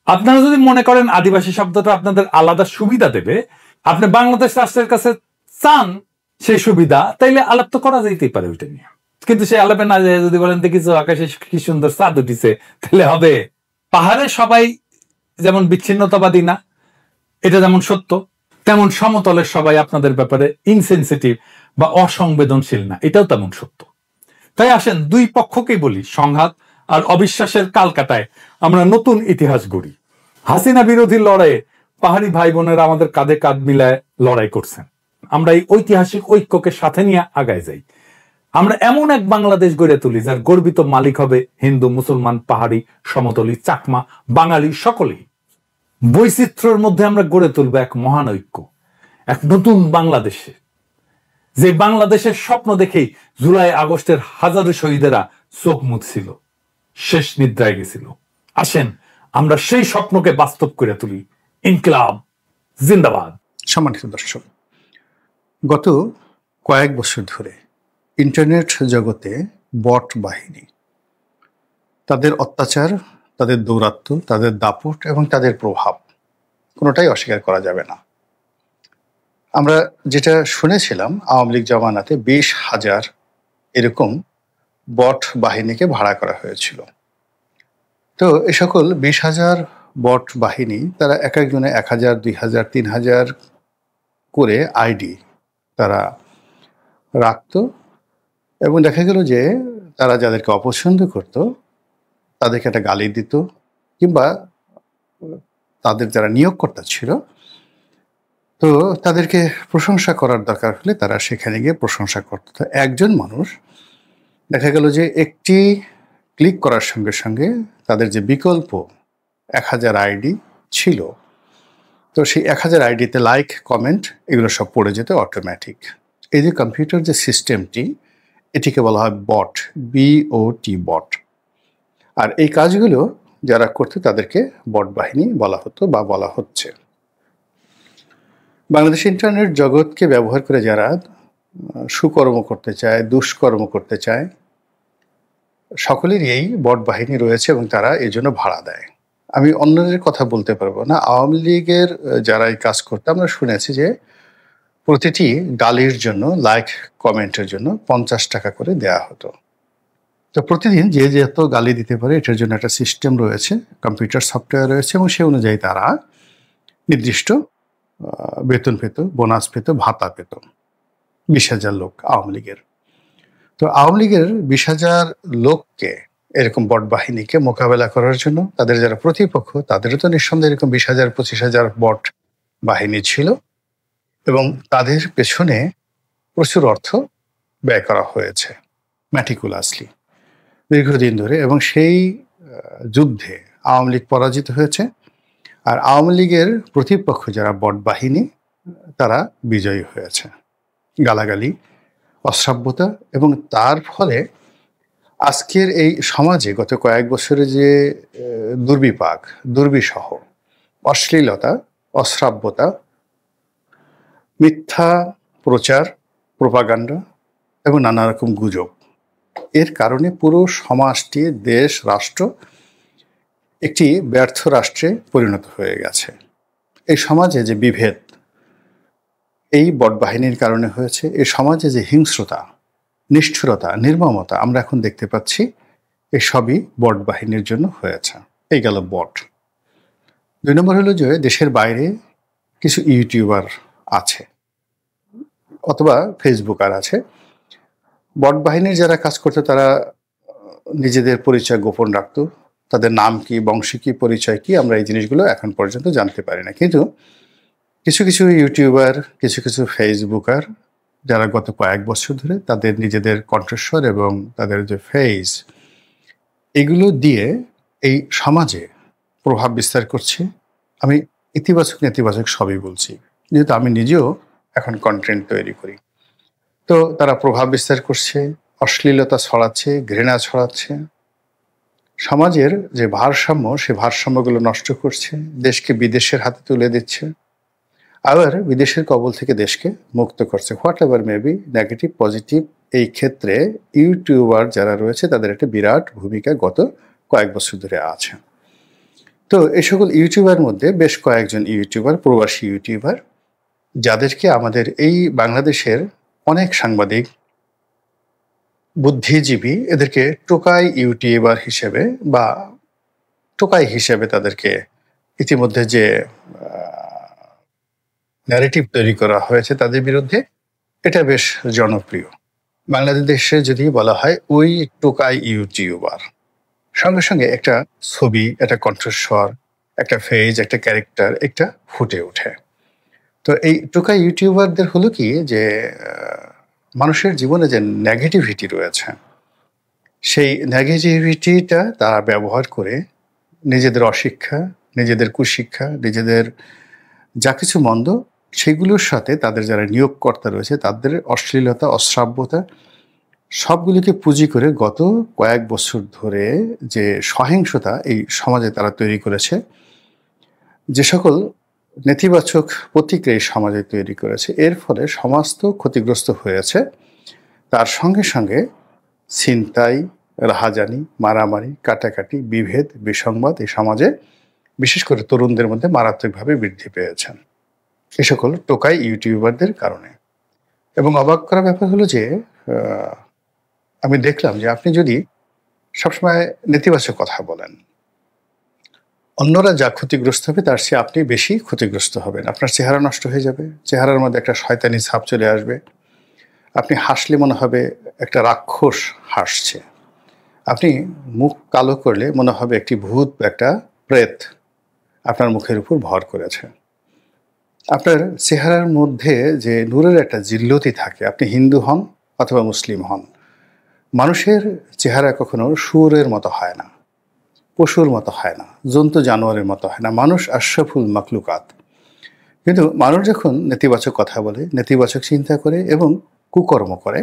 আপনারা যদি মনে করেন আদিবাসী শব্দটা আপনাদের আলাদা সুবিধা দেবে, আপনি বাংলাদেশ রাষ্ট্রের কাছে চান সেই সুবিধা, তাইলে আলাপ তো করা যাইতেই পারে ওইটা নিয়ে। কিন্তু সে আলাপে না যায় যদি বলেন দেখিস আকাশে কি সুন্দর চাঁদ উঠিছে, তাহলে হবে। পাহাড়ে সবাই যেমন বিচ্ছিন্নতাবাদী না, এটা যেমন সত্য, তেমন সমতলের সবাই আপনাদের ব্যাপারে ইনসেনসিটিভ বা অসংবেদনশীল না, এটাও তেমন সত্য। তাই আসেন দুই পক্ষকেই বলি, সংঘাত আর অবিশ্বাসের কালকাটায় আমরা নতুন ইতিহাস গড়ি। হাসিনা বিরোধী লড়াইয়ে পাহাড়ি ভাই বোনেরা আমাদের কাঁধে কাঁধ মিলায় লড়াই করছেন। আমরা এই ঐতিহাসিক ঐক্যকে সাথে নিয়ে আগায় যাই। আমরা এমন এক বাংলাদেশ গড়ে তুলি যার গর্বিত মালিক হবে হিন্দু, মুসলমান, পাহাড়ি, সমতলী, চাকমা, বাঙালি সকলেই। বৈচিত্র্যের মধ্যে আমরা গড়ে তুলবো এক মহান ঐক্য, এক নতুন বাংলাদেশে, যে বাংলাদেশের স্বপ্ন দেখেই জুলাই আগস্টের হাজারো শহীদেরা চোখ মুছছিল, শেষ নিদ্রায় গেছিল। আসেন আমরা সেই স্বপ্নকে বাস্তব করে তুলি। ইনকিলাব জিন্দাবাদ। সম্মানিত দর্শক, গত কয়েক বছর ধরে ইন্টারনেট জগতে বট বাহিনী, তাদের অত্যাচার, তাদের দৌরাত্ম্য, তাদের দাপট এবং তাদের প্রভাব কোনোটাই অস্বীকার করা যাবে না। আমরা যেটা শুনেছিলাম আওয়ামী লীগ জামানাতে 20,000 এরকম বট বাহিনীকে ভাড়া করা হয়েছিল। তো এই সকল 20,000 বট বাহিনী তারা এক একজনে 1,000, 2,000, 3,000 করে আইডি তারা রাখত এবং দেখা গেল যে তারা যাদেরকে অপছন্দ করত তাদেরকে একটা গালি দিত কিংবা তাদের যারা নিয়োগকর্তা ছিল, তো তাদেরকে প্রশংসা করার দরকার হলে তারা সেখানে গিয়ে প্রশংসা করত। তো একজন মানুষ দেখা গেল যে একটি ক্লিক করার সঙ্গে সঙ্গে তাদের যে বিকল্প 1000 আইডি ছিল, তো সেই 1000 আইডিতে লাইক, কমেন্ট এগুলো সব পড়ে যেত অটোমেটিক। এই যে কম্পিউটার যে সিস্টেমটি, এটিকে বলা হয় বট, BOT বট। আর এই কাজগুলো যারা করতো তাদেরকে বট বাহিনী বলা হতো বা বলা হচ্ছে। বাংলাদেশ ইন্টারনেট জগৎকে ব্যবহার করে যারা সুকর্ম করতে চায়, দুষ্কর্ম করতে চায়, সকলেরই এই বট বাহিনী রয়েছে এবং তারা এই জন্য ভাড়া দেয়। আমি অন্যদের কথা বলতে পারবো না। আওয়ামী লীগের যারা এই কাজ করতো, আমরা শুনেছি যে প্রতিটি গালির জন্য, লাইক, কমেন্টের জন্য 50 টাকা করে দেয়া হতো। তো প্রতিদিন যে যত গালি দিতে পারে এটার জন্য একটা সিস্টেম রয়েছে, কম্পিউটার সফটওয়্যার রয়েছে এবং সে অনুযায়ী তারা নির্দিষ্ট বেতন পেত, বোনাস পেত, ভাতা পেত। 20,000 লোক আওয়ামী লীগের। তো আওয়ামী লীগের 20,000 লোককে, এরকম বট বাহিনীকে মোকাবেলা করার জন্য তাদের যারা প্রতিপক্ষ, তাদেরও তো নিঃসন্দেহে এরকম 20,000, 25,000 বট বাহিনী ছিল এবং তাদের পেছনে প্রচুর অর্থ ব্যয় করা হয়েছে ম্যাটিকুলাসলি দীর্ঘদিন ধরে। এবং সেই যুদ্ধে আওয়ামী লীগ পরাজিত হয়েছে, আর আওয়ামী লীগের প্রতিপক্ষ যারা বট বাহিনী, তারা বিজয়ী হয়েছে। গালাগালি, অশ্রাব্যতা এবং তার ফলে আজকের এই সমাজে গত কয়েক বছরে যে দুর্বিপাক, দুর্বিষহ, অশ্লীলতা, অশ্রাব্যতা, মিথ্যা প্রচার, প্রোপাগান্ডা এবং নানা রকম গুজব, এর কারণে পুরো সমাজটি, দেশ, রাষ্ট্র একটি ব্যর্থ রাষ্ট্রে পরিণত হয়ে গেছে। এই সমাজে যে বিভেদ এই বট বাহিনীর কারণে হয়েছে। এই সমাজে যে হিংস্রতা, নিষ্ঠুরতা, নির্মমতা আমরা এখন দেখতে পাচ্ছি, এই সবই বট বাহিনীর জন্য হয়েছে। এই গেল বট। 2 নম্বর হলো যে দেশের বাইরে কিছু ইউটিউবার আছে অথবা ফেসবুকার আছে। বট বাহিনীর যারা কাজ করতো তারা নিজেদের পরিচয় গোপন রাখতো। তাদের নাম কি, বংশী কি, পরিচয় কি, আমরা এই জিনিসগুলো এখন পর্যন্ত জানতে পারি না। কিন্তু কিছু কিছু ইউটিউবার, কিছু কিছু ফেসবুকার যারা গত কয়েক বছর ধরে তাদের নিজেদের কণ্ঠস্বর এবং তাদের যে ফেস, এগুলো দিয়ে এই সমাজে প্রভাব বিস্তার করছে। আমি ইতিবাচক নেতিবাচক সবই বলছি, যেহেতু আমি নিজেও এখন কন্টেন্ট তৈরি করি। তো তারা প্রভাব বিস্তার করছে, অশ্লীলতা ছড়াচ্ছে, ঘৃণা ছড়াচ্ছে, সমাজের যে ভারসাম্য, সে ভারসাম্যগুলো নষ্ট করছে, দেশকে বিদেশের হাতে তুলে দিচ্ছে, আবার বিদেশের কবল থেকে দেশকে মুক্ত করছে। What ever maybe, negative positive, এই ক্ষেত্রে ইউটিউবার যারা রয়েছে তাদের একটা বিরাট ভূমিকা গত কয়েক বছর ধরে আছে। তো এই সকল ইউটিউবার মধ্যে বেশ কয়েকজন ইউটিউবার, প্রবাসী ইউটিউবার, যাদেরকে আমাদের এই বাংলাদেশের অনেক সাংবাদিক, বুদ্ধিজীবী এদেরকে টোকাই ইউটিউবার হিসেবে বা টোকাই হিসেবে তাদেরকে ইতিমধ্যে যে ন্যারেটিভ তৈরি করা হয়েছে তাদের বিরুদ্ধে, এটা বেশ জনপ্রিয়। বাংলাদেশে যদি বলা হয় ওই টোকাই ইউটিউবার, সঙ্গে সঙ্গে একটা ছবি, একটা কণ্ঠস্বর, একটা ফেজ, একটা ক্যারেক্টার একটা ফুটে ওঠে। তো এই টোকাই ইউটিউবারদের হলো কি যে মানুষের জীবনে যে নেগেটিভিটি রয়েছে, সেই নেগেটিভিটিটা তারা ব্যবহার করে নিজেদের অশিক্ষা, নিজেদের কুশিক্ষা, নিজেদের যা কিছু মন্দ, সেগুলোর সাথে তাদের যারা নিয়োগকর্তা রয়েছে তাদের অশ্লীলতা, অশ্রাব্যতা সবগুলিকে পুঁজি করে গত কয়েক বছর ধরে যে সহিংসতা এই সমাজে তারা তৈরি করেছে, যে সকল নেতিবাচক প্রতিক্রিয়া এই সমাজে তৈরি করেছে, এর ফলে সমাজ তো ক্ষতিগ্রস্ত হয়েছে, তার সঙ্গে সঙ্গে ছিনতাই, রাহাজানি, মারামারি, কাটাকাটি, বিভেদ, বিসংবাদ এই সমাজে বিশেষ করে তরুণদের মধ্যে মারাত্মকভাবে বৃদ্ধি পেয়েছেন এই সকল টোকাই ইউটিউবারদের কারণে। এবং অবাক করা ব্যাপার হলো যে আমি দেখলাম যে আপনি যদি সবসময় নেতিবাচক কথা বলেন, অন্যরা যা ক্ষতিগ্রস্ত হবে তার চেয়ে আপনি বেশি ক্ষতিগ্রস্ত হবেন। আপনার চেহারা নষ্ট হয়ে যাবে, চেহারার মধ্যে একটা শয়তানি ছাপ চলে আসবে। আপনি হাসলে মনে হবে একটা রাক্ষস হাসছে, আপনি মুখ কালো করলে মনে হবে একটি ভূত, একটা প্রেত আপনার মুখের উপর ভর করেছে। আপনার চেহারার মধ্যে যে নূরের একটা জিল্লতি থাকে, আপনি হিন্দু হন অথবা মুসলিম হন, মানুষের চেহারা কখনো শুয়োরের মতো হয় না, পশুর মতো হয় না, জন্তু জানোয়ারের মতো হয় না। মানুষ আশরাফুল মাখলুকাত। কিন্তু মানুষ যখন নেতিবাচক কথা বলে, নেতিবাচক চিন্তা করে এবং কুকর্ম করে,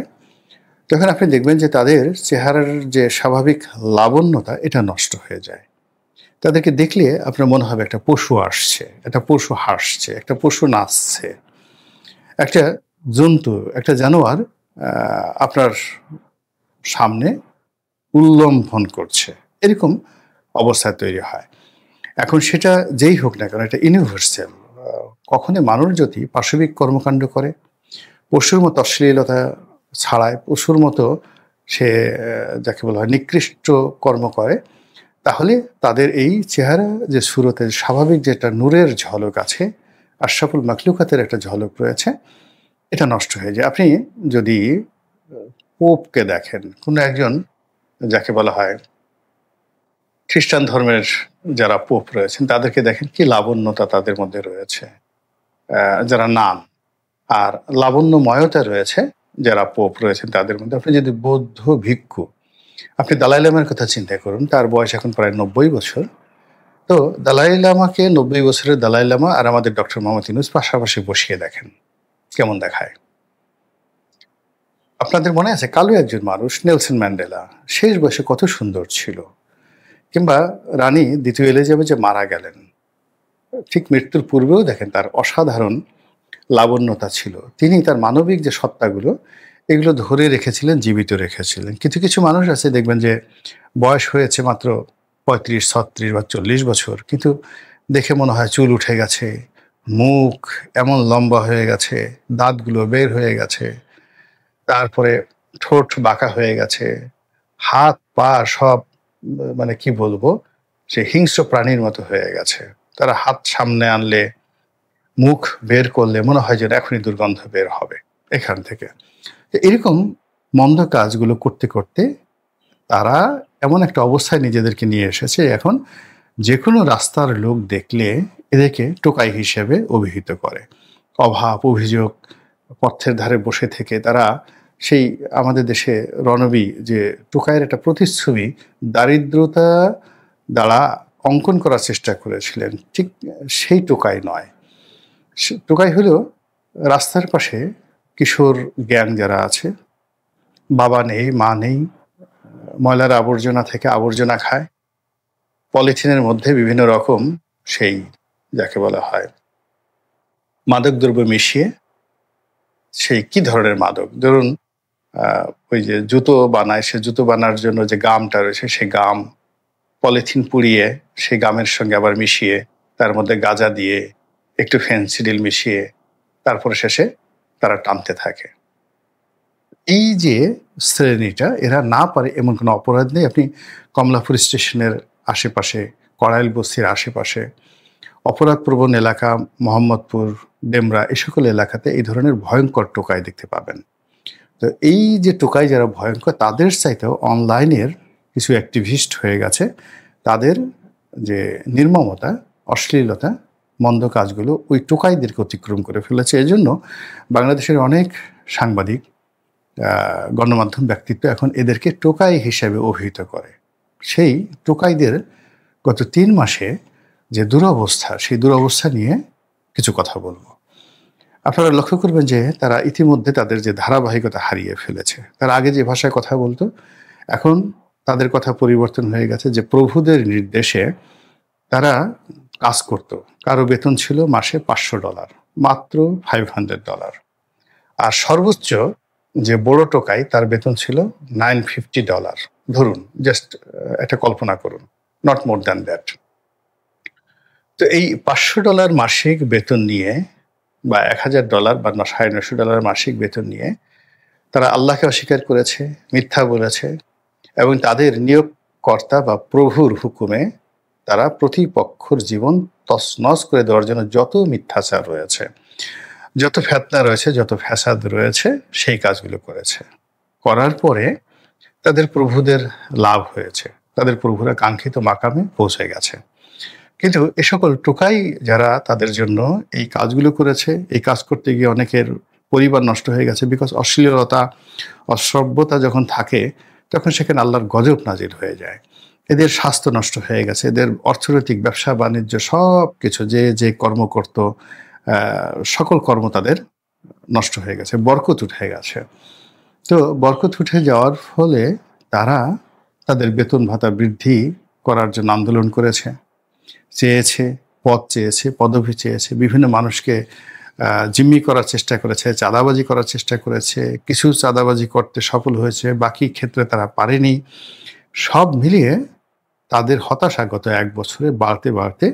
তখন আপনি দেখবেন যে তাদের চেহারার যে স্বাভাবিক লাবণ্যতা এটা নষ্ট হয়ে যায়। তাদেরকে দেখলে আপনার মনে হবে একটা পশু আসছে, একটা পশু হাসছে, একটা পশু নাচছে, একটা জন্তু, একটা জানোয়ার আপনার সামনে উল্লম্ফন করছে, এরকম অবস্থা তৈরি হয়। এখন সেটা যেই হোক না কেন, এটা ইউনিভার্সাল। কখনই মানুষ যদি পাশবিক কর্মকাণ্ড করে, পশুর মতো অশ্লীলতা ছাড়ায়, পশুর মতো সে যাকে বলা হয় নিকৃষ্ট কর্ম করে, তাহলে তাদের এই চেহারা যে সুরতের স্বাভাবিক যেটা নূরের ঝলক আছে, আশরাফুল মাখলুকাতের একটা ঝলক রয়েছে, এটা নষ্ট হয়ে যায়। আপনি যদি পোপকে দেখেন, কোনো একজন যাকে বলা হয় খ্রিস্টান ধর্মের যারা পোপ রয়েছেন, তাদেরকে দেখেন কি লাবণ্যতা তাদের মধ্যে রয়েছে, যারা নাম আর লাবণ্যময়তা রয়েছে যারা পোপ রয়েছেন তাদের মধ্যে। আপনি যদি বৌদ্ধ ভিক্ষু, আপনি দালাই লামার কথা চিন্তা করুন, তার বয়স এখন প্রায় 90 বছর। তো দালাই লামাকে 90 বছরের দালাই লামা আর আমাদের ডক্টর মোহাম্মদ ইউনূস পাশাপাশি বসিয়ে দেখেন, কেমন দেখায়? আপনাদের মনে আছে কালো একজন মানুষ নেলসন ম্যান্ডেলা শেষ বয়সে কত সুন্দর ছিল, কিংবা রানী দ্বিতীয় এলিজাবেথ যে মারা গেলেন, ঠিক মৃত্যুর পূর্বেও দেখেন তার অসাধারণ লাবণ্যতা ছিল। তিনি তার মানবিক যে সত্তাগুলো এগুলো ধরে রেখেছিলেন, জীবিত রেখেছিলেন। কিছু কিছু মানুষ আছে দেখবেন যে বয়স হয়েছে মাত্র 35, 36 বা 40 বছর, কিন্তু দেখে মনে হয় চুল উঠে গেছে, মুখ এমন লম্বা হয়ে গেছে, দাঁতগুলো বের হয়ে গেছে, তারপরে ঠোঁট বাঁকা হয়ে গেছে, হাত পা সব মানে কি বলবো, সে হিংস্র প্রাণীর মতো হয়ে গেছে। তারা হাত সামনে আনলে, মুখ বের করলে মনে হয় যেন এখনই দুর্গন্ধ বের হবে এখান থেকে। এরকম মন্দ কাজগুলো করতে করতে তারা এমন একটা অবস্থায় নিজেদেরকে নিয়ে এসেছে, এখন যে কোনো রাস্তার লোক দেখলে এদেরকে টোকাই হিসেবে অভিহিত করে। অভাব অভিযোগ পথের ধারে বসে থেকে তারা সেই আমাদের দেশে রণবী যে টোকাইয়ের একটা প্রতিচ্ছবি দারিদ্রতা দ্বারা অঙ্কন করার চেষ্টা করেছিলেন, ঠিক সেই টোকাই নয়। টোকাই হলো রাস্তার পাশে কিশোর গ্যাং যারা আছে, বাবা নেই মা নেই, ময়লার আবর্জনা থেকে আবর্জনা খায়, পলিথিনের মধ্যে বিভিন্ন রকম সেই যাকে বলা হয় মাদকদ্রব্য মিশিয়ে, সেই কি ধরনের মাদক, ধরুন ওই যে জুতো বানায়, সে জুতো বানার জন্য যে গামটা রয়েছে, সে গাম পলিথিন পুড়িয়ে সেই গামের সঙ্গে আবার মিশিয়ে তার মধ্যে গাঁজা দিয়ে একটু ফেনসিডিল মিশিয়ে তারপরে শেষে তারা টানতে থাকে। এই যে শ্রেণীটা, এরা না পারে এমন কোনো অপরাধ নেই। আপনি কমলাপুর স্টেশনের আশেপাশে, কড়াইল বস্তির আশেপাশে, অপরাধপ্রবণ এলাকা মোহাম্মদপুর, ডেমরা, এই সকল এলাকাতে এই ধরনের ভয়ঙ্কর টোকাই দেখতে পাবেন। তো এই যে টোকাই যারা ভয়ঙ্কর, তাদের চাইতেও অনলাইনের কিছু অ্যাক্টিভিস্ট হয়ে গেছে, তাদের যে নির্মমতা, অশ্লীলতা, মন্দ কাজগুলো ওই টোকাইদেরকে অতিক্রম করে ফেলেছে। এই জন্য বাংলাদেশের অনেক সাংবাদিক, গণমাধ্যম ব্যক্তিত্ব এখন এদেরকে টোকাই হিসেবে অভিহিত করে। সেই টোকাইদের গত 3 মাসে যে দুরবস্থা, সেই দুরবস্থা নিয়ে কিছু কথা বলবো। আপনারা লক্ষ্য করবেন যে তারা ইতিমধ্যে তাদের যে ধারাবাহিকতা হারিয়ে ফেলেছে। তারা আগে যে ভাষায় কথা বলতো, এখন তাদের কথা পরিবর্তন হয়ে গেছে যে প্রভুদের নির্দেশে তারা কাজ করত। কারো বেতন ছিল মাসে $500, মাত্র $500। আর সর্বোচ্চ যে বড় টোকাই, তার বেতন ছিল $950। ধরুন, জাস্ট একটা কল্পনা করুন, নট মোর দ্যান দ্যাট। তো এই $500 মাসিক বেতন নিয়ে বা $1000 বা $950 মাসিক বেতন নিয়ে তারা আল্লাহকে অস্বীকার করেছে, মিথ্যা বলেছে, এবং তাদের নিয়োগকর্তা বা প্রভুর হুকুমে তারা প্রতিপক্ষর জীবন তছনছ করে দেওয়ার জন্য যত মিথ্যাচার রয়েছে, যত ফেতনা রয়েছে, যত ফ্যাসাদ রয়েছে, সেই কাজগুলো করেছে। করার পরে তাদের প্রভুদের লাভ হয়েছে, তাদের প্রভুরা কাঙ্ক্ষিত মাকামে পৌঁছে গেছে। কিন্তু এ সকল টোকাই যারা তাদের জন্য এই কাজগুলো করেছে, এই কাজ করতে গিয়ে অনেকের পরিবার নষ্ট হয়ে গেছে, বিকজ অশ্লীলতা, অসভ্যতা যখন থাকে তখন সেখানে আল্লাহর গজব নাজিল হয়ে যায়। এদের স্বাস্থ্য নষ্ট হয়ে গেছে, এদের অর্থনৈতিক ব্যবসা বাণিজ্য সব কিছু, যে যে কর্ম করত সকল কর্ম তাদের নষ্ট হয়ে গেছে, বরকত উঠে গেছে। তো বরকত উঠে যাওয়ার ফলে তারা তাদের বেতন ভাতা বৃদ্ধি করার জন্য আন্দোলন করেছে, চেয়েছে, পদ চেয়েছে, পদবি চেয়েছে, বিভিন্ন মানুষকে জিম্মি করার চেষ্টা করেছে, চাঁদাবাজি করার চেষ্টা করেছে, কিছু চাঁদাবাজি করতে সফল হয়েছে, বাকি ক্ষেত্রে তারা পারেনি। সব মিলিয়ে তাদের হতাশা গত 1 বছরে বাড়তে বাড়তে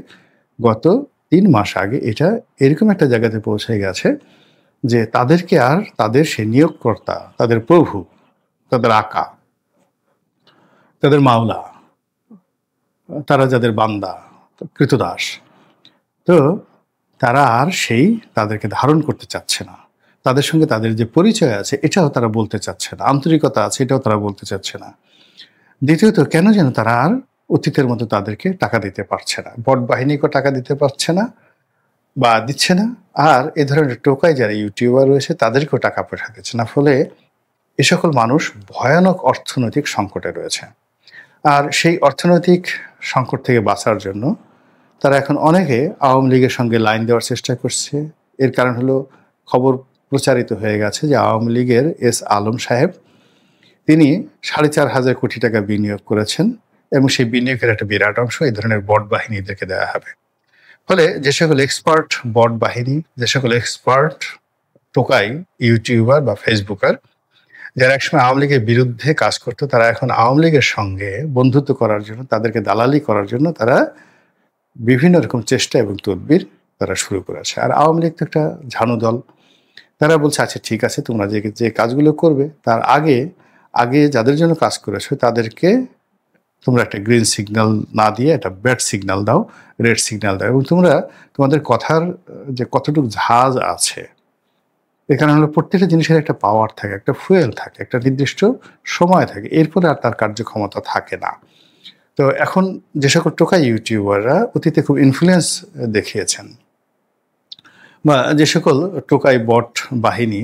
গত 3 মাস আগে এটা এরকম একটা জায়গাতে পৌঁছে গেছে যে তাদেরকে আর তাদের সে নিয়োগকর্তা, তাদের প্রভু, তাদের আকা, তাদের মাওলা, তারা যাদের বান্দা, কৃতদাস, তো তারা আর সেই তাদেরকে ধারণ করতে চাচ্ছে না। তাদের সঙ্গে তাদের যে পরিচয় আছে এটাও তারা বলতে চাচ্ছে না, আন্তরিকতা আছে এটাও তারা বলতে চাচ্ছে না। দ্বিতীয়ত, কেন যেন তারা আর অতীতের মতো তাদেরকে টাকা দিতে পারছে না, বট বাহিনীকেও টাকা দিতে পারছে না বা দিচ্ছে না, আর এ ধরনের টোকাই যারা ইউটিউবার রয়েছে তাদেরকেও টাকা পয়সা দিচ্ছে না। ফলে এ সকল মানুষ ভয়ানক অর্থনৈতিক সংকটে রয়েছে। আর সেই অর্থনৈতিক সংকট থেকে বাঁচার জন্য তারা এখন অনেকে আওয়ামী লীগের সঙ্গে লাইন দেওয়ার চেষ্টা করছে। এর কারণ হলো, খবর প্রচারিত হয়ে গেছে যে আওয়ামী লীগের এস আলম সাহেব তিনি 4,500 কোটি টাকা বিনিয়োগ করেছেন এবং সেই বিনিয়োগের একটা বিরাট অংশ এই ধরনের বট বাহিনীদেরকে দেওয়া হবে। ফলে যে সকল এক্সপার্ট বট বাহিনী, যে সকল এক্সপার্ট টোকাই ইউটিউবার বা ফেসবুকার যারা একসময় আওয়ামী লীগের বিরুদ্ধে কাজ করতো, তারা এখন আওয়ামী লীগের সঙ্গে বন্ধুত্ব করার জন্য, তাদেরকে দালালি করার জন্য তারা বিভিন্ন রকম চেষ্টা এবং তদবির তারা শুরু করেছে। আর আওয়ামী লীগ তো একটা ঝানু দল, তারা বলছে আচ্ছা ঠিক আছে, তোমরা যে যে কাজগুলো করবে তার আগে আগে যাদের জন্য কাজ করেছো তাদেরকে তোমরা একটা গ্রিন সিগন্যাল না দিয়ে একটা ব্যাড সিগন্যাল দাও, রেড সিগন্যাল দাও, এবং তোমরা তোমাদের কথার যে কতটুকু ঝাঁজ আছে, এখানে হলো প্রত্যেকটা জিনিসের একটা পাওয়ার থাকে, একটা ফুয়েল থাকে, একটা নির্দিষ্ট সময় থাকে, এরপরে আর তার কার্যক্ষমতা থাকে না। তো এখন যে সকল টোকাই ইউটিউবাররা অতীতে খুব ইনফ্লুয়েন্স দেখিয়েছেন, বা যে সকল টোকাই বট বাহিনী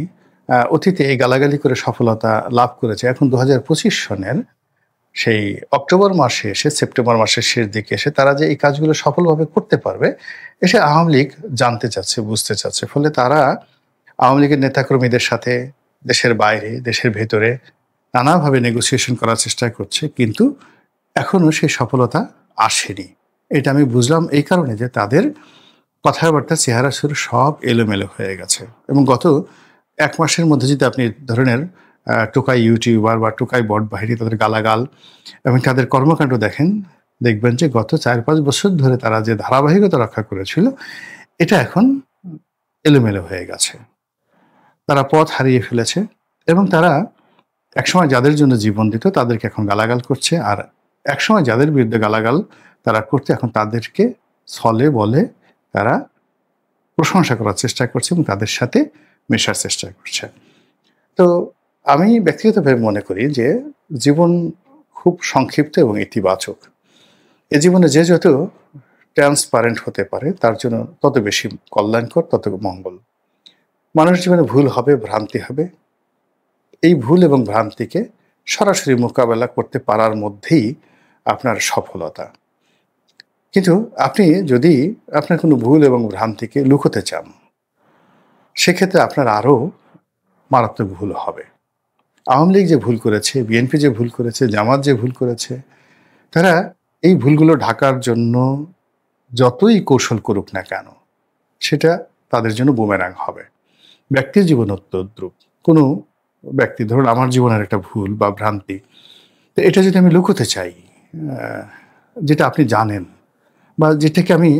অতীতে এই গালাগালি করে সফলতা লাভ করেছে, এখন 2025 সনের সেই অক্টোবর মাসে এসে, সেপ্টেম্বর মাসের শেষ দিকে এসে তারা যে এই কাজগুলো সফলভাবে করতে পারবে এসে আওয়ামী লীগ জানতে চাচ্ছে, বুঝতে চাচ্ছে। ফলে তারা আওয়ামী লীগের নেতাকর্মীদের সাথে দেশের বাইরে, দেশের ভেতরে নানাভাবে নেগোসিয়েশন করার চেষ্টা করছে, কিন্তু এখনও সেই সফলতা আসেনি। এটা আমি বুঝলাম এই কারণে যে তাদের কথাবার্তা, চেহারা সুর সব এলোমেলো হয়ে গেছে। এবং গত 1 মাসের মধ্যে যদি আপনি ধরনের টোকাই ইউটিউবার বা টোকাই বট বাহিনী তাদের গালাগাল এবং তাদের কর্মকাণ্ড দেখেন, দেখবেন যে গত 4-5 বছর ধরে তারা যে ধারাবাহিকতা রক্ষা করেছিল এটা এখন এলোমেলো হয়ে গেছে। তারা পথ হারিয়ে ফেলেছে এবং তারা একসময় যাদের জন্য জীবন দিত তাদেরকে এখন গালাগাল করছে, আর একসময় যাদের বিরুদ্ধে গালাগাল তারা করতে এখন তাদেরকে ছলে বলে তারা প্রশংসা করার চেষ্টা করছে এবং তাদের সাথে মেশার চেষ্টা করছে। তো আমি ব্যক্তিগতভাবে মনে করি যে জীবন খুব সংক্ষিপ্ত এবং ইতিবাচক। এ জীবনে যে যত ট্রান্সপারেন্ট হতে পারে তার জন্য তত বেশি কল্যাণকর, তত মঙ্গল। মানুষ জীবনে ভুল হবে, ভ্রান্তি হবে, এই ভুল এবং ভ্রান্তিকে সরাসরি মোকাবেলা করতে পারার মধ্যেই আপনার সফলতা। কিন্তু আপনি যদি আপনার কোনো ভুল এবং ভ্রান্তিকে লুকোতে চান, সেক্ষেত্রে আপনার আরও মারাত্মক ভুল হবে। আওয়ামী লীগ যে ভুল করেছে, বিএনপি যে ভুল করেছে, জামাত যে ভুল করেছে, তারা এই ভুলগুলো ঢাকার জন্য যতই কৌশল করুক না কেন, সেটা তাদের জন্য বুমেরাং হবে। ব্যক্তির জীবন অত্যদ্রুপ। কোনো ব্যক্তি, ধরুন আমার জীবনের একটা ভুল বা ভ্রান্তি, তো এটা যদি আমি লুকোতে চাই, যেটা আপনি জানেন, বা যেটাকে আমি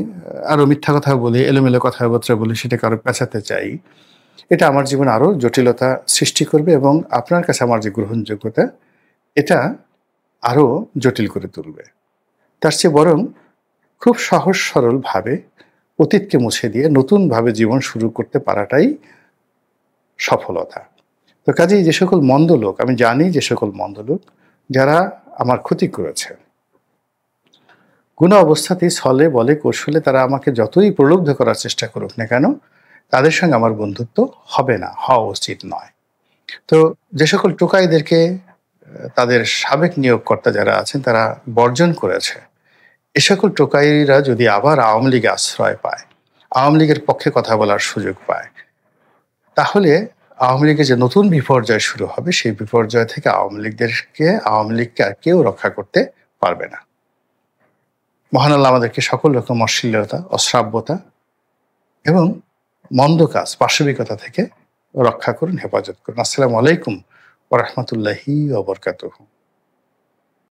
আরও মিথ্যা কথা বলে, এলোমেলো কথাবার্তা বলে সেটাকে আরও পেঁচাতে চাই, এটা আমার জীবনে আরও জটিলতা সৃষ্টি করবে এবং আপনার কাছে আমার যে গ্রহণযোগ্যতা এটা আরও জটিল করে তুলবে। তার চেয়ে বরং খুব সহজ সরলভাবে অতীতকে মুছে দিয়ে নতুনভাবে জীবন শুরু করতে পারাটাই সফলতা। তো কাজেই যে সকল মন্দ লোক, আমি জানি যে সকল মন্দ লোক যারা আমার ক্ষতি করেছে, কোনো অবস্থাতেই ছলে বলে কৌশলে তারা আমাকে যতই প্রলুব্ধ করার চেষ্টা করুক না কেন, তাদের সঙ্গে আমার বন্ধুত্ব হবে না, হওয়া উচিত নয়। তো যে সকল টোকাইদেরকে তাদের সাবেক নিয়োগকর্তা যারা আছেন তারা বর্জন করেছে, এ সকল টোকাইরা যদি আবার আওয়ামী লীগে আশ্রয় পায়, আওয়ামী লীগের পক্ষে কথা বলার সুযোগ পায়, তাহলে আওয়ামী লীগের যে নতুন বিপর্যয় শুরু হবে, সেই বিপর্যয় থেকে আওয়ামী লীগকে আর কেউ রক্ষা করতে পারবে না। মহান আল্লাহ আমাদেরকে সকল রকম অশ্লীলতা, অশ্রাব্যতা এবং মন্দ কাজ, পাশবিকতা থেকে রক্ষা করুন, হেফাজত করুন। আসসালামু আলাইকুম ওয়া রাহমাতুল্লাহি ওয়া বারাকাতুহু।